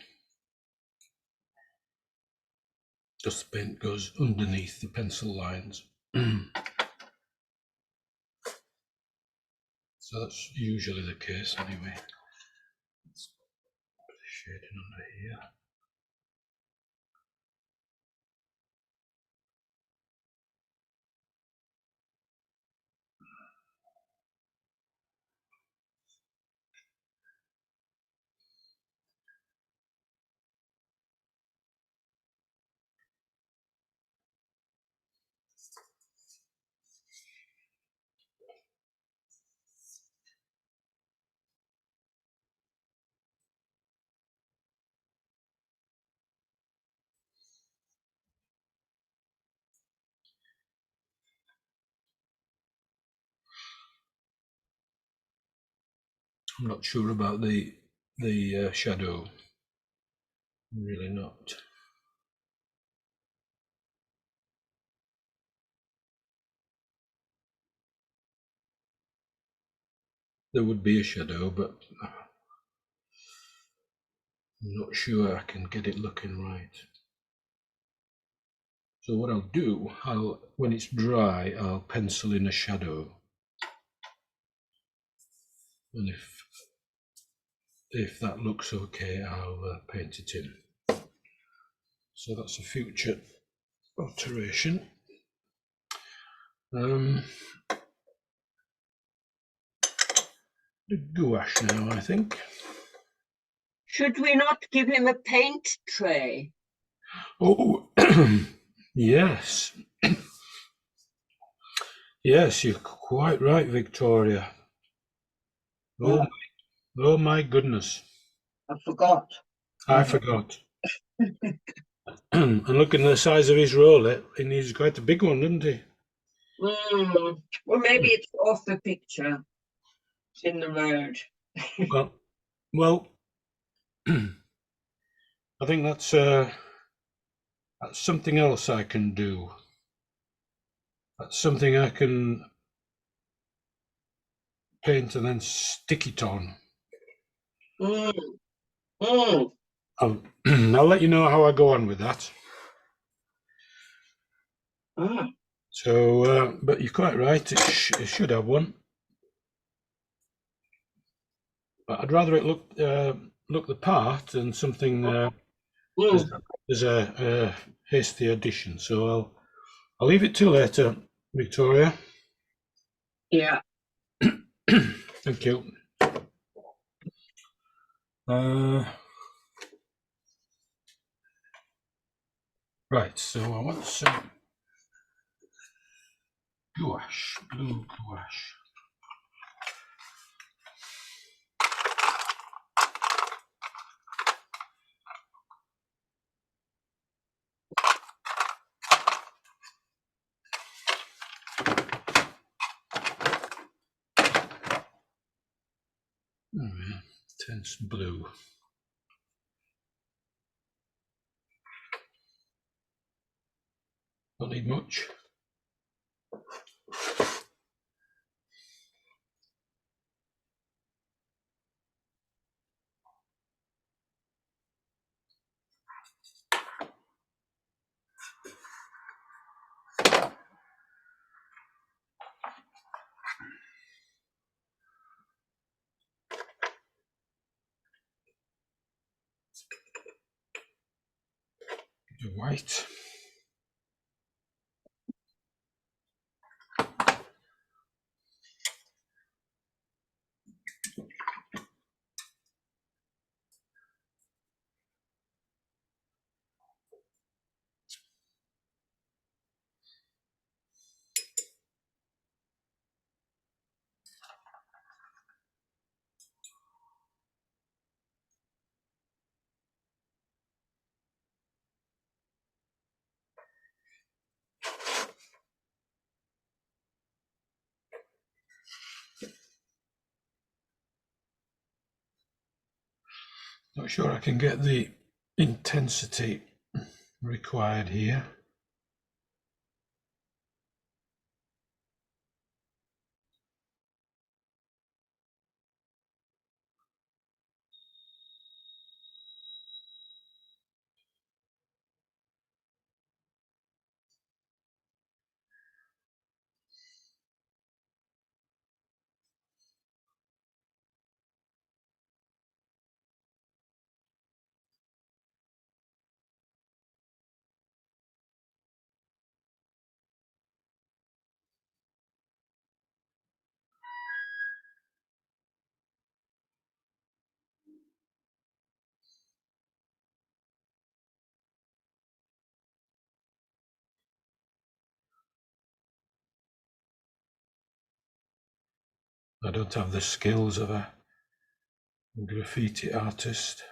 Just the paint goes underneath the pencil lines. So that's usually the case anyway. Shading under here. I'm not sure about the shadow. I'm really not. There would be a shadow, but I'm not sure I can get it looking right. So what I'll do, when it's dry, I'll pencil in a shadow. And if that looks okay, I'll paint it in. So that's a future alteration. The gouache now, I think. Should we not give him a paint tray? Oh, yes. Yes, you're quite right, Victoria. Oh my goodness. I forgot. I forgot. And looking at the size of his roller, he needs quite a big one, doesn't he? Well, maybe it's off the picture. It's in the road. Well, I think that's something else I can do. That's something I can paint and then stick it on. I'll let you know how I go on with that. So, but you're quite right, it should have one. But I'd rather it look the part than something there's a hasty addition. So I'll leave it till later, Victoria. Yeah. Thank you. Right, so I want some gouache, blue gouache. Oh, yeah, intense blue. Don't need much. The white. Not sure I can get the intensity required here. I don't have the skills of a graffiti artist.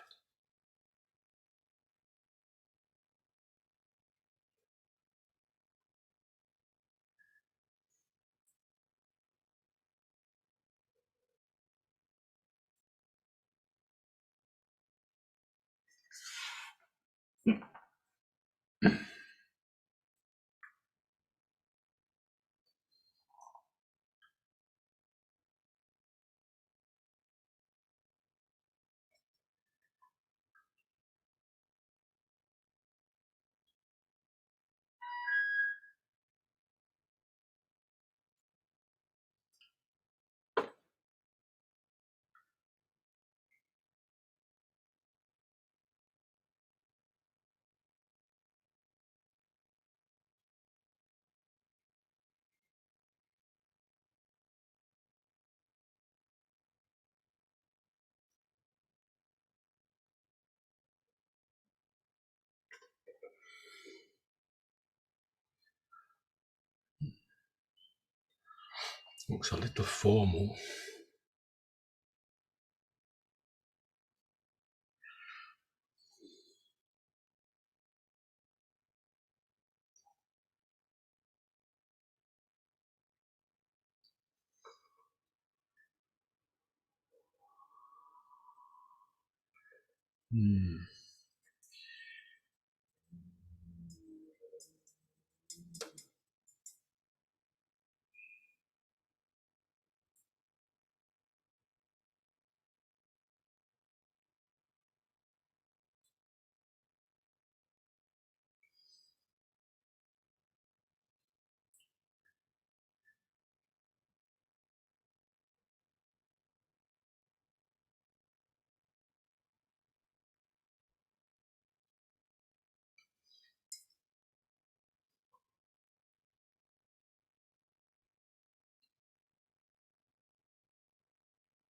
Looks a little formal.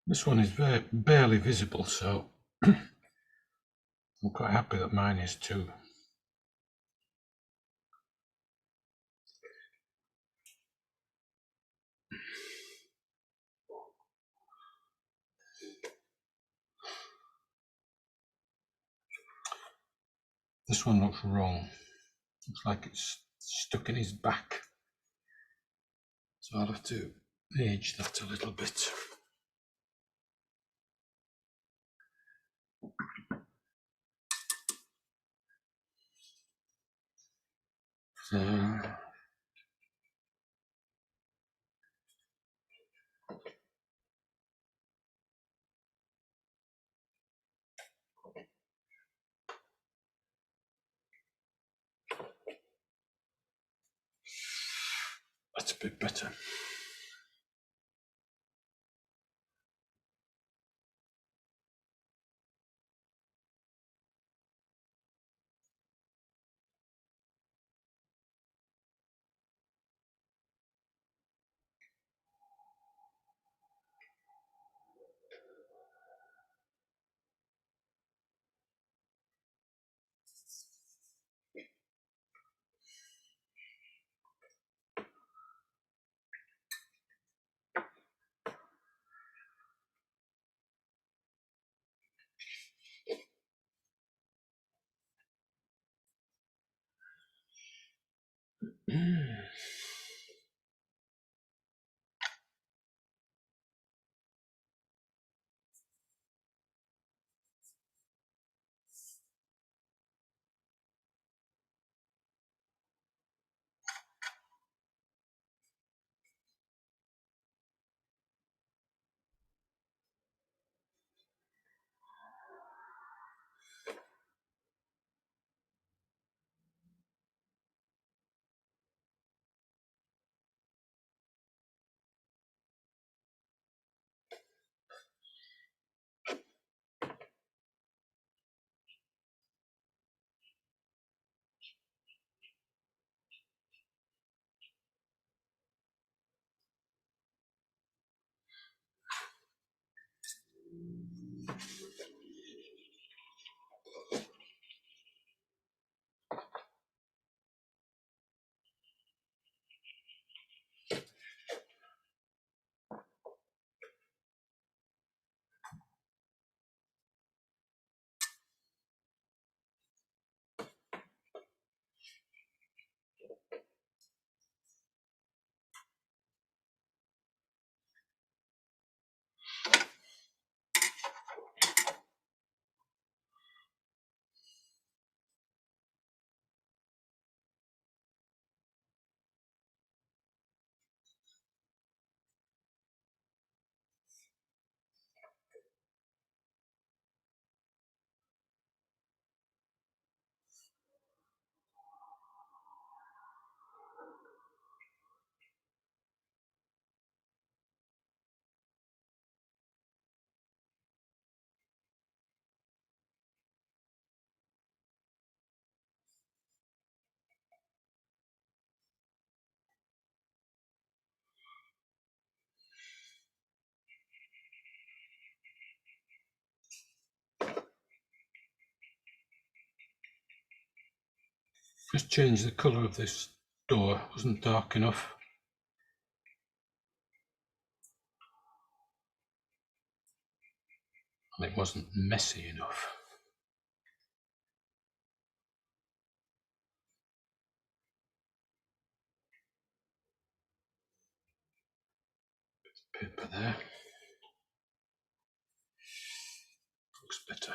This one is very barely visible, so I'm quite happy that mine is too. This one looks wrong. Looks like it's stuck in his back. So I'll have to age that a little bit. So that's a bit better. Just change the colour of this door. It wasn't dark enough. And it wasn't messy enough. Paper there. Looks better.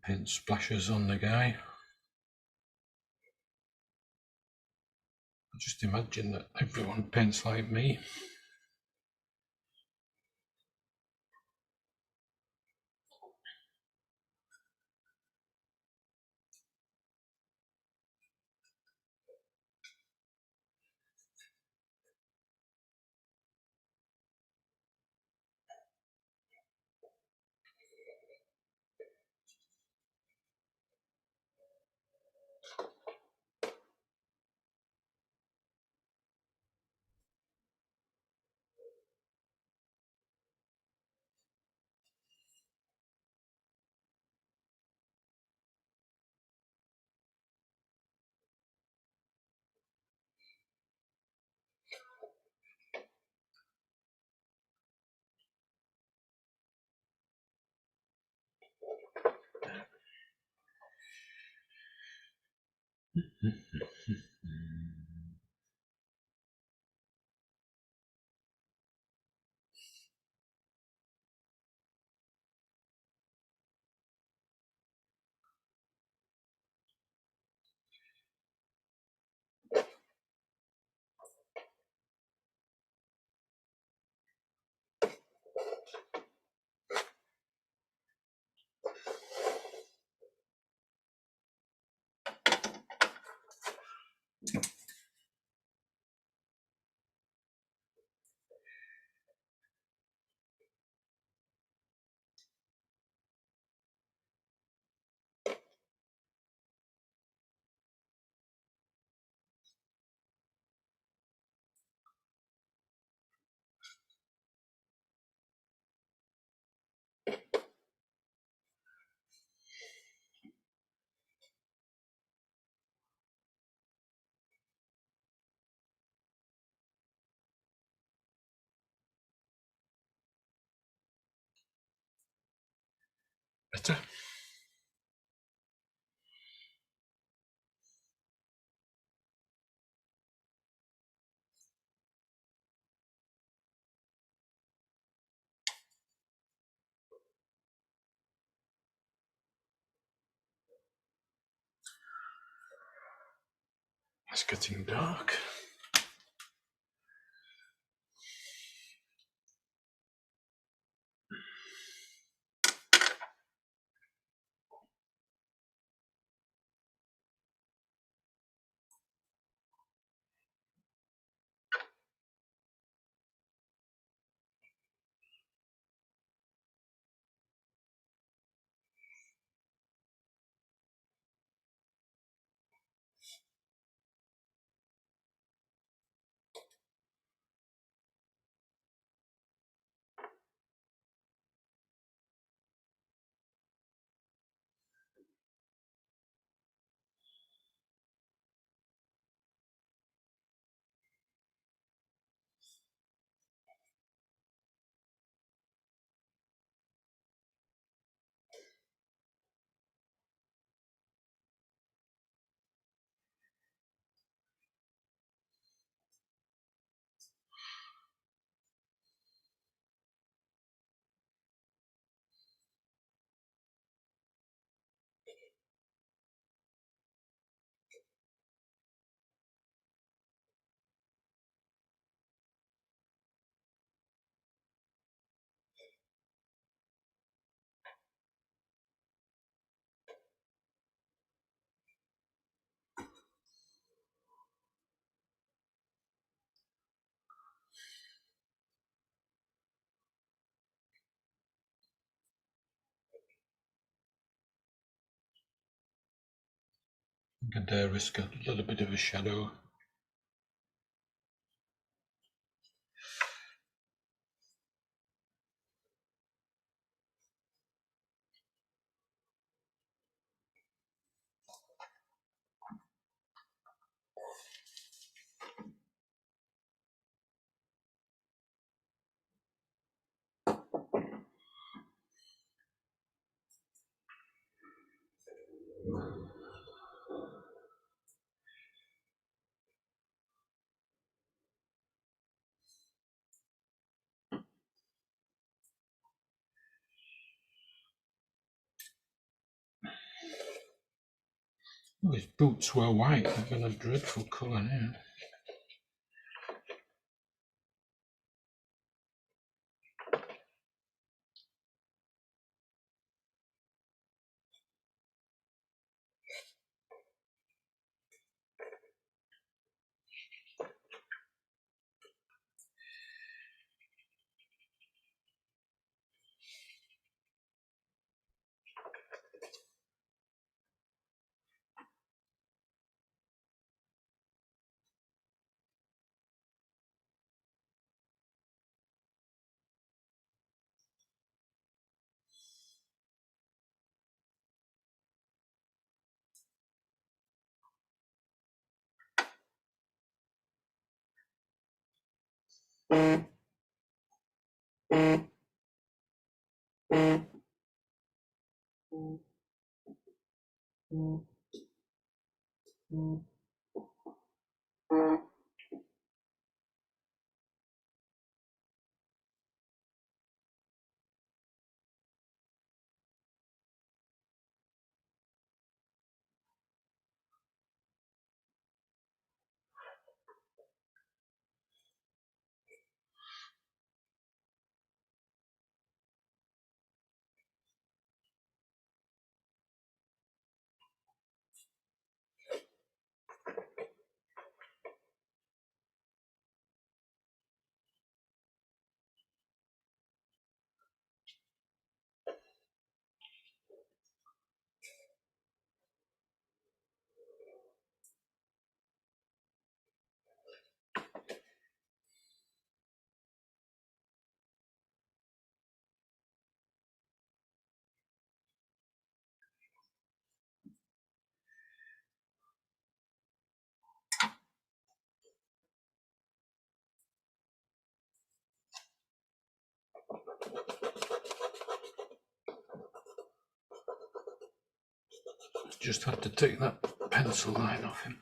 Paint splashes on the guy. I just imagine that everyone paints like me. Better. It's getting dark. I could risk a little bit of a shadow. Oh, his boots were white. They've got a dreadful colour now. Just had to take that pencil line off him.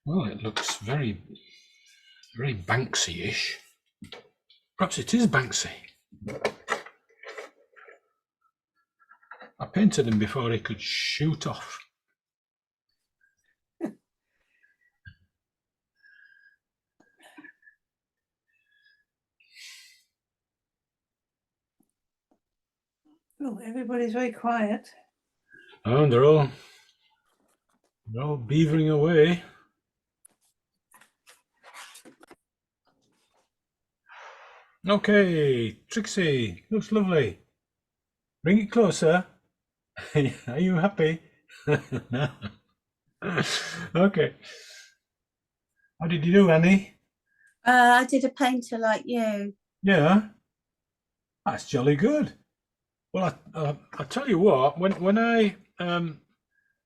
Well, it looks very, very Banksy-ish. Perhaps it is Banksy. I painted him before he could shoot off. Oh, everybody's very quiet. Oh, they're all beavering away. Okay, Trixie, looks lovely. Bring it closer. Are you happy? No. Okay. How did you do, Annie? I did a painter like you. Yeah, that's jolly good. Well, I tell you what, when I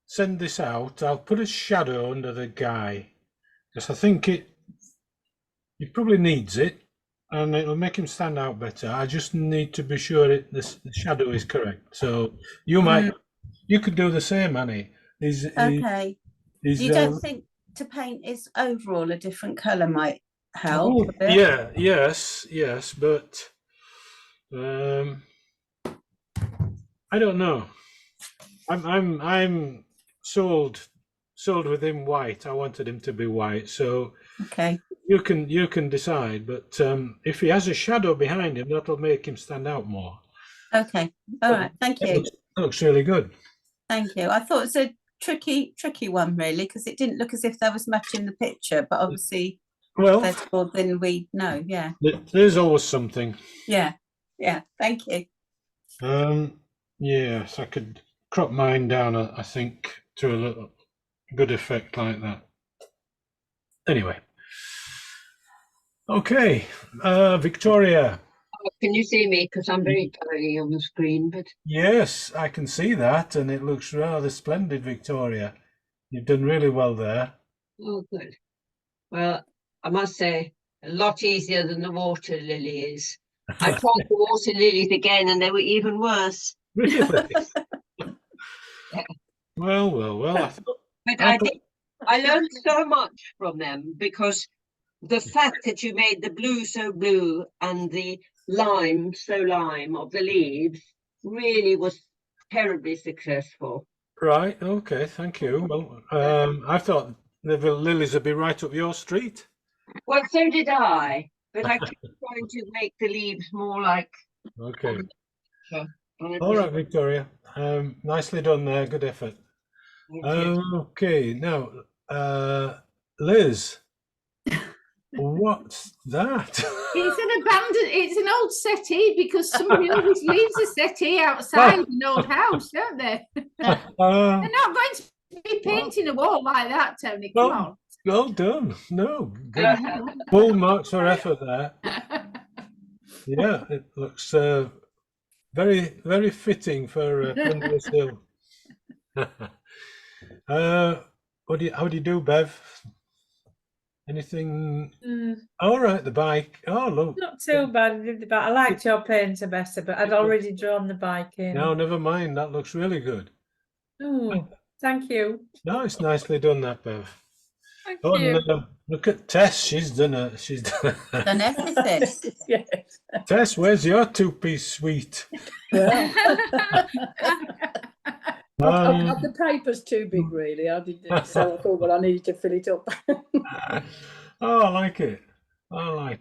send this out, I'll put a shadow under the guy because I think he probably needs it, and it'll make him stand out better. I just need to be sure the shadow is correct. So you could do the same, Annie. Okay. You don't think to paint is overall a different colour might help a bit? Yeah, yes, but I don't know. I'm sold with him white. I wanted him to be white, so okay. You can decide, but if he has a shadow behind him, that'll make him stand out more. Okay, all right. Thank you. It looks really good. Thank you. I thought it was a tricky one, really, because it didn't look as if there was much in the picture, but obviously, well, there's more than we know. Yeah. There's always something. Yeah. Thank you. Yes, I could crop mine down. I think to a little good effect like that. Anyway. Okay, Victoria. Oh, can you see me? Because I'm very tiny on the screen, but yes, I can see that, and it looks rather splendid, Victoria. You've done really well there. Oh, good. Well, I must say, a lot easier than the water lilies. I tried the water lilies again, and they were even worse. Really? Yeah. Well. I learned so much from them, because the fact that you made the blue so blue and the lime so lime of the leaves really was terribly successful. Right, okay, thank you. Well, I thought the lilies would be right up your street. Well, so did I, but I kept trying to make the leaves more like... Okay. All right, Victoria. Nicely done there, good effort. Okay, now, Liz. What's that? It's an old settee, because somebody always leaves a settee outside an old house, don't they? They're not going to be painting a wall like that, Tony. Come on. Well done. No, good. Full marks for effort there. Yeah, it looks very, very fitting for Primrose Hill. How do you do, Bev? Anything? All right, the bike. Oh, look. Not too bad. I liked your painter better, but I'd already drawn the bike in. No, never mind. That looks really good. Oh, thank you. No, it's nicely done, that, Bev. Thank you. And, look at Tess. She's done everything. Yes. Tess, where's your two-piece suite? Well, the paper's too big, really. I didn't, so I thought, well, I needed to fill it up. Oh, I like it. Well, I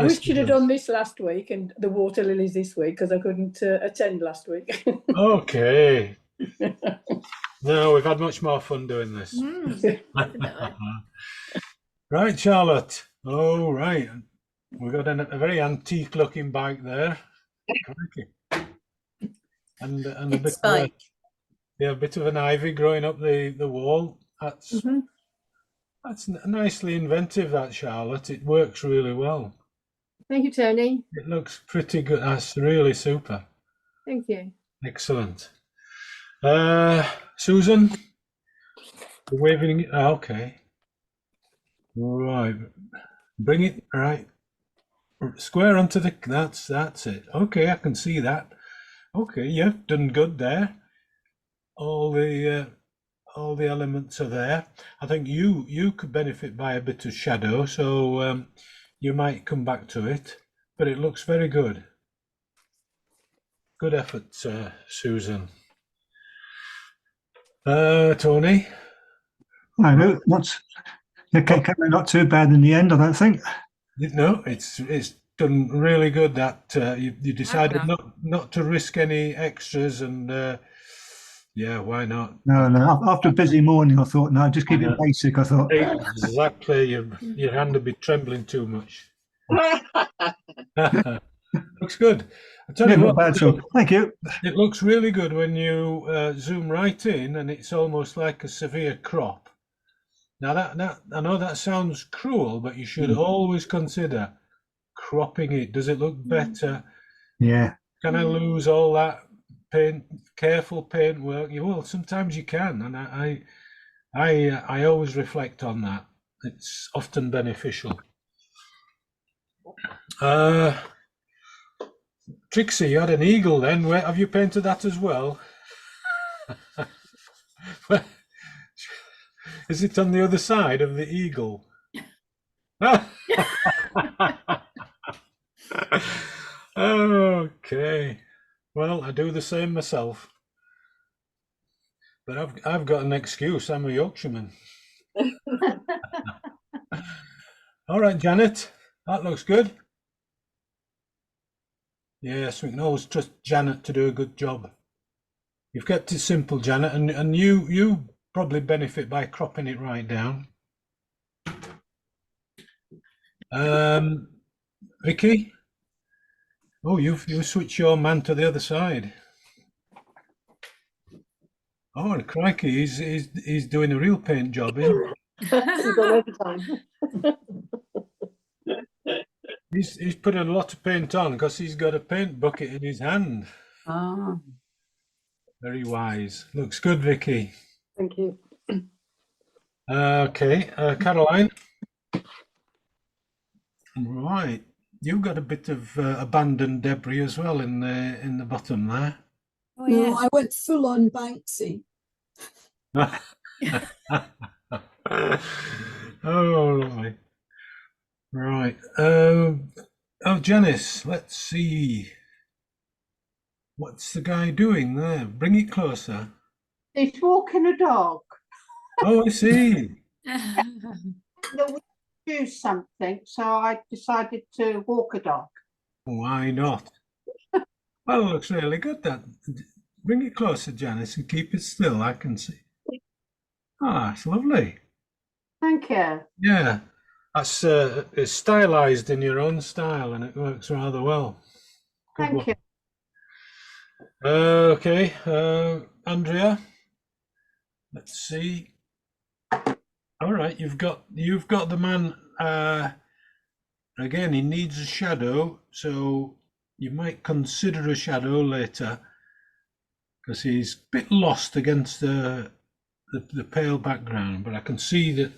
wish you'd have done this last week and the water lilies this week, because I couldn't attend last week. Okay. No, we've had much more fun doing this. Right, Charlotte. Oh, right. We've got a very antique-looking bike there. And a bit of a bit of an ivy growing up the wall. That's nicely inventive, that, Charlotte. It works really well. Thank you, Tony. It looks pretty good. That's really super. Thank you. Excellent. Susan, you're waving. Okay. Right. Bring it right. Square onto the. That's it. Okay, I can see that. Okay, you've done good there. All the elements are there. I think you could benefit by a bit of shadow, so you might come back to it. But it looks very good. Good effort, Susan. Tony. I know, not too bad in the end, I don't think. No, it's done really good. That you decided not to risk any extras, and yeah, why not? No. After a busy morning, I thought, no, just keep it basic. I thought exactly. Your hand would be trembling too much. Looks good. I tell you what, thank you. It looks really good when you zoom right in, and it's almost like a severe crop. Now that I know that sounds cruel, but you should always consider cropping it. Does it look better? Yeah. Can I lose all that careful paint work? Well, sometimes you can, and I always reflect on that. It's often beneficial. Trixie, you had an eagle then. Where have you painted that as well? Is it on the other side of the eagle? Okay. Well, I do the same myself. But I've got an excuse. I'm a Yorkshireman. All right, Janet, that looks good. Yes, we can always trust Janet to do a good job. You've kept it simple, Janet, and you probably benefit by cropping it right down. Vicky? Oh, you switch your man to the other side. Oh, crikey, he's doing a real paint job, isn't he? He's putting a lot of paint on because he's got a paint bucket in his hand. Ah. Very wise. Looks good, Vicky. Thank you. Okay, Caroline. Right, you've got a bit of abandoned debris as well in the bottom there. Oh, No, yeah. I went full on Banksy. Oh, lovely. Right. Oh, Janice, let's see. What's the guy doing there? Bring it closer. He's walking a dog. Oh, I see. That we choose something, so I decided to walk a dog. Why not? Well, it looks really good. That. Bring it closer, Janice, and keep it still. I can see. Ah, it's lovely. Thank you. Yeah, that's it's stylized in your own style, and it works rather well. Good Thank one. you. Okay, Andrea. Let's see. All right, you've got the man. Again, he needs a shadow, so you might consider a shadow later, because he's a bit lost against the pale background. But I can see that.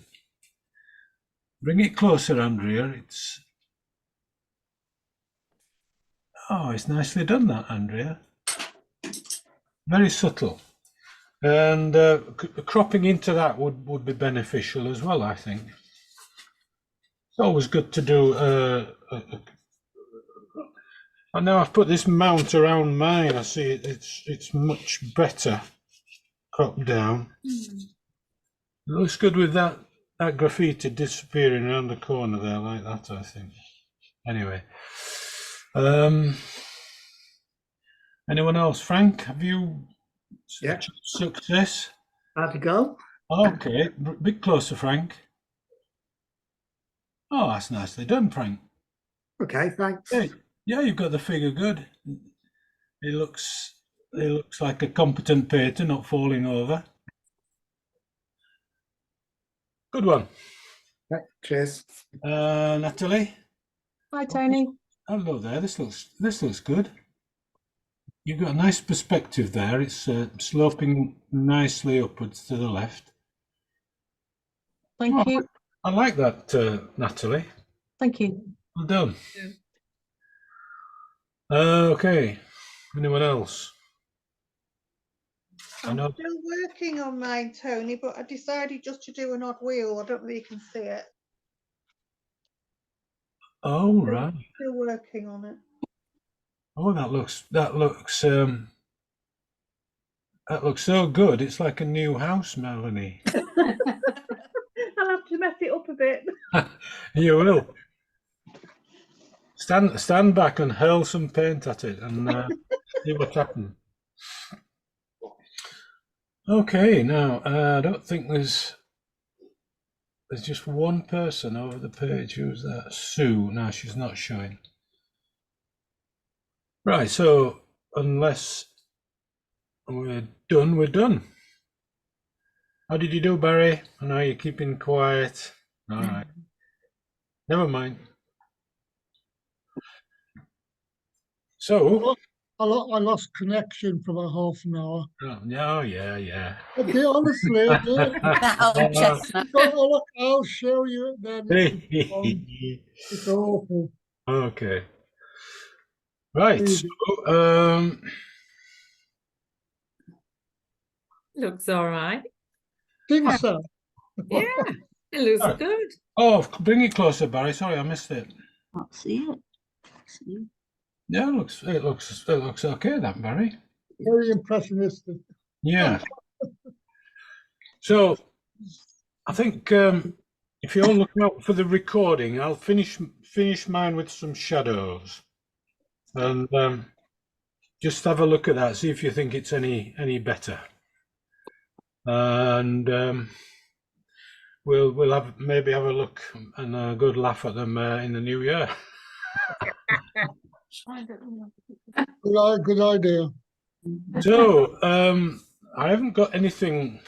Bring it closer, Andrea. It's nicely done, that, Andrea. Very subtle, and cropping into that would be beneficial as well, I think. It's always good to do. And now I've put this mount around mine. I see it's much better cropped down. It looks good with that graffiti disappearing around the corner there like that, I think. Anyway, anyone else? Frank, have you success? How'd it go? Okay, a bit closer, Frank. Oh, that's nicely done, Frank. Okay, thanks. Yeah, you've got the figure good. It looks like a competent painter, not falling over. Good one. Okay, cheers. Natalie. Hi, Tony. Hello there. This looks good. You've got a nice perspective there. It's sloping nicely upwards to the left. Thank you. I like that, Natalie. Thank you. Well done. Okay. Anyone else? I'm still working on mine, Tony, but I decided just to do an odd wheel. I don't know if you can see it. Oh, right. Still working on it. Oh, that looks so good. It's like a new house, Melanie. I'll have to mess it up a bit. You will. Stand back and hurl some paint at it and see what happens. Okay, now I don't think there's just one person over the page. Who's that? Sue. No, she's not showing. Right, so unless we're done, we're done. How did you do, Barry? I know you're keeping quiet. All right. Never mind. So I lost connection for about half an hour. Oh, yeah. Okay, honestly, I did. That old chestnut. Oh, look, I'll show you then. It's awful. Okay. Right. So, Looks all right. Think so. Yeah, it looks Right. good. Oh, bring it closer, Barry. Sorry, I missed it. Can't see it. See. Yeah, it looks okay, that Barry. Very impressionistic. Yeah. So I think if you're looking out for the recording, I'll finish mine with some shadows, and just have a look at that. See if you think it's any better, and we'll maybe have a look and a good laugh at them in the new year. Good idea. So I haven't got anything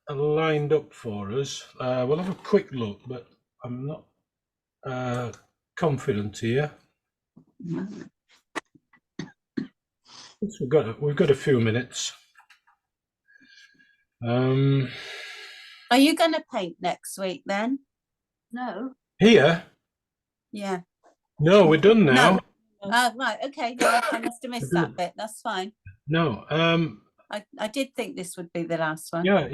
lined up for us. We'll have a quick look, but I'm not confident here. We've got a few minutes. Are you going to paint next week then? No. Here? Yeah. No, we're done now. No. Right. Okay. No, I must have missed that bit. That's fine. No. I did think this would be the last one. Yeah.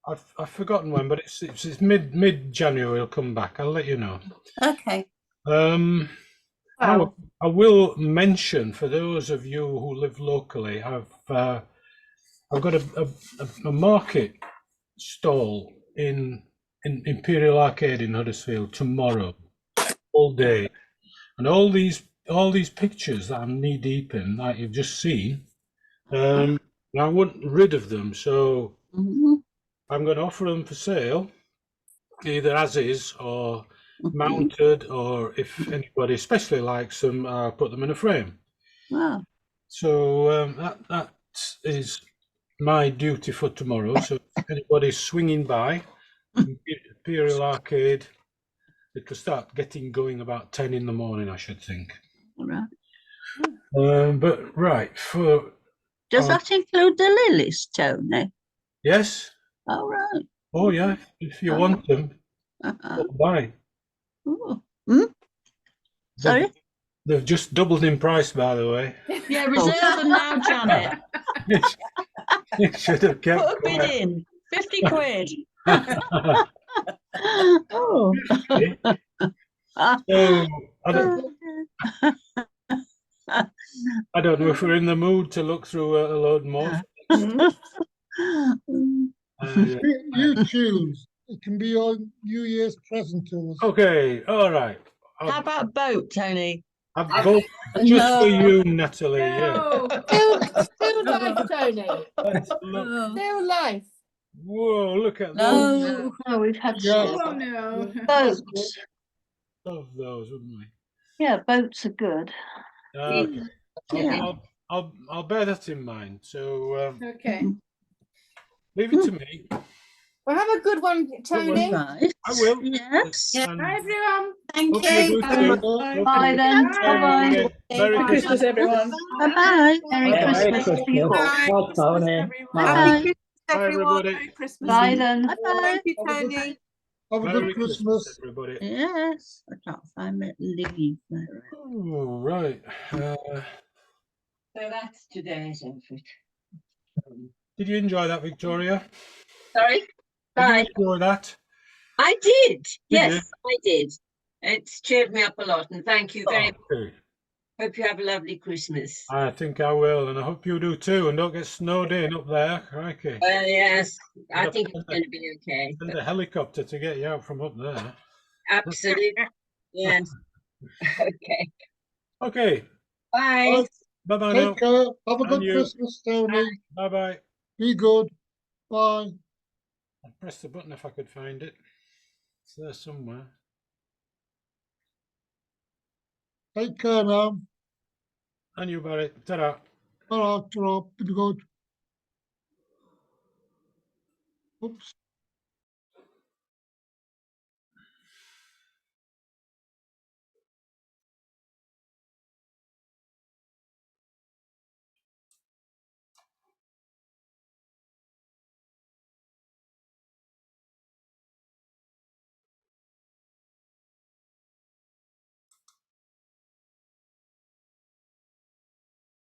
I've forgotten when, but it's mid January. I'll come back. I'll let you know. Okay. I will mention for those of you who live locally, I've got a market stall in Imperial Arcade in Huddersfield tomorrow, all day, and all these pictures that I'm knee deep in, like you've just seen, I want rid of them, so I'm going to offer them for sale, either as is or mounted, or if anybody especially likes them, I'll put them in a frame. Wow. So that is my duty for tomorrow. So if anybody's swinging by Imperial Arcade, it'll start getting going about 10 in the morning, I should think. All right. But right, for Does that include the lilies, Tony? yes. All right. Oh yeah, if you want them, buy. Sorry? They've just doubled in price, by the way. Yeah, reserve them now, Janet. You should have kept Put a bid quiet. in. 50 quid. Oh. So, I don't know if we're in the mood to look through a load more. You choose. It can be your New Year's present to us. Okay, all right. How about a boat, Tony? I've got just for you, Natalie. Yeah. Still life, Tony. Still life. Whoa, look at No. No, we've had Oh no. boats. Love those, wouldn't we? Yeah, boats are good. Okay. Yeah. I'll bear that in mind. So Okay. leave it to me. Well, have a good one, Tony. Right. I will. Yes. And Bye, everyone. Thank hope you you. do too. Bye then. Bye. Bye-bye. Merry Christmas, everyone. Bye-bye. Merry Christmas to you all. Bye, Tony. Bye. Bye, everybody. Merry Christmas. Bye then. Bye-bye. Thank you, Tony. Have a Merry good Christmas. everybody. Yes. I can't find my leave there. All right. So that's today's outfit. Did you enjoy that, Victoria? Sorry? Did Bye. you enjoy that? I did. you? Yes, I did. It's cheered me up a lot, and thank you very much. Okay. Hope you have a lovely Christmas. I think I will, and I hope you do too, and don't get snowed in up there. Crikey. Well, yes, I Yeah, think it's going to be okay. Send but a helicopter to get you out from up there. absolutely. Yes. Okay. Okay. Bye. Bye bye now. Take care. Have a good you. Christmas, Tony. Bye bye. Be good. Bye. I'd press the button if I could find it. It's there somewhere. Take care now. And you, Barry. Ta-ra. All right, be good. Oops.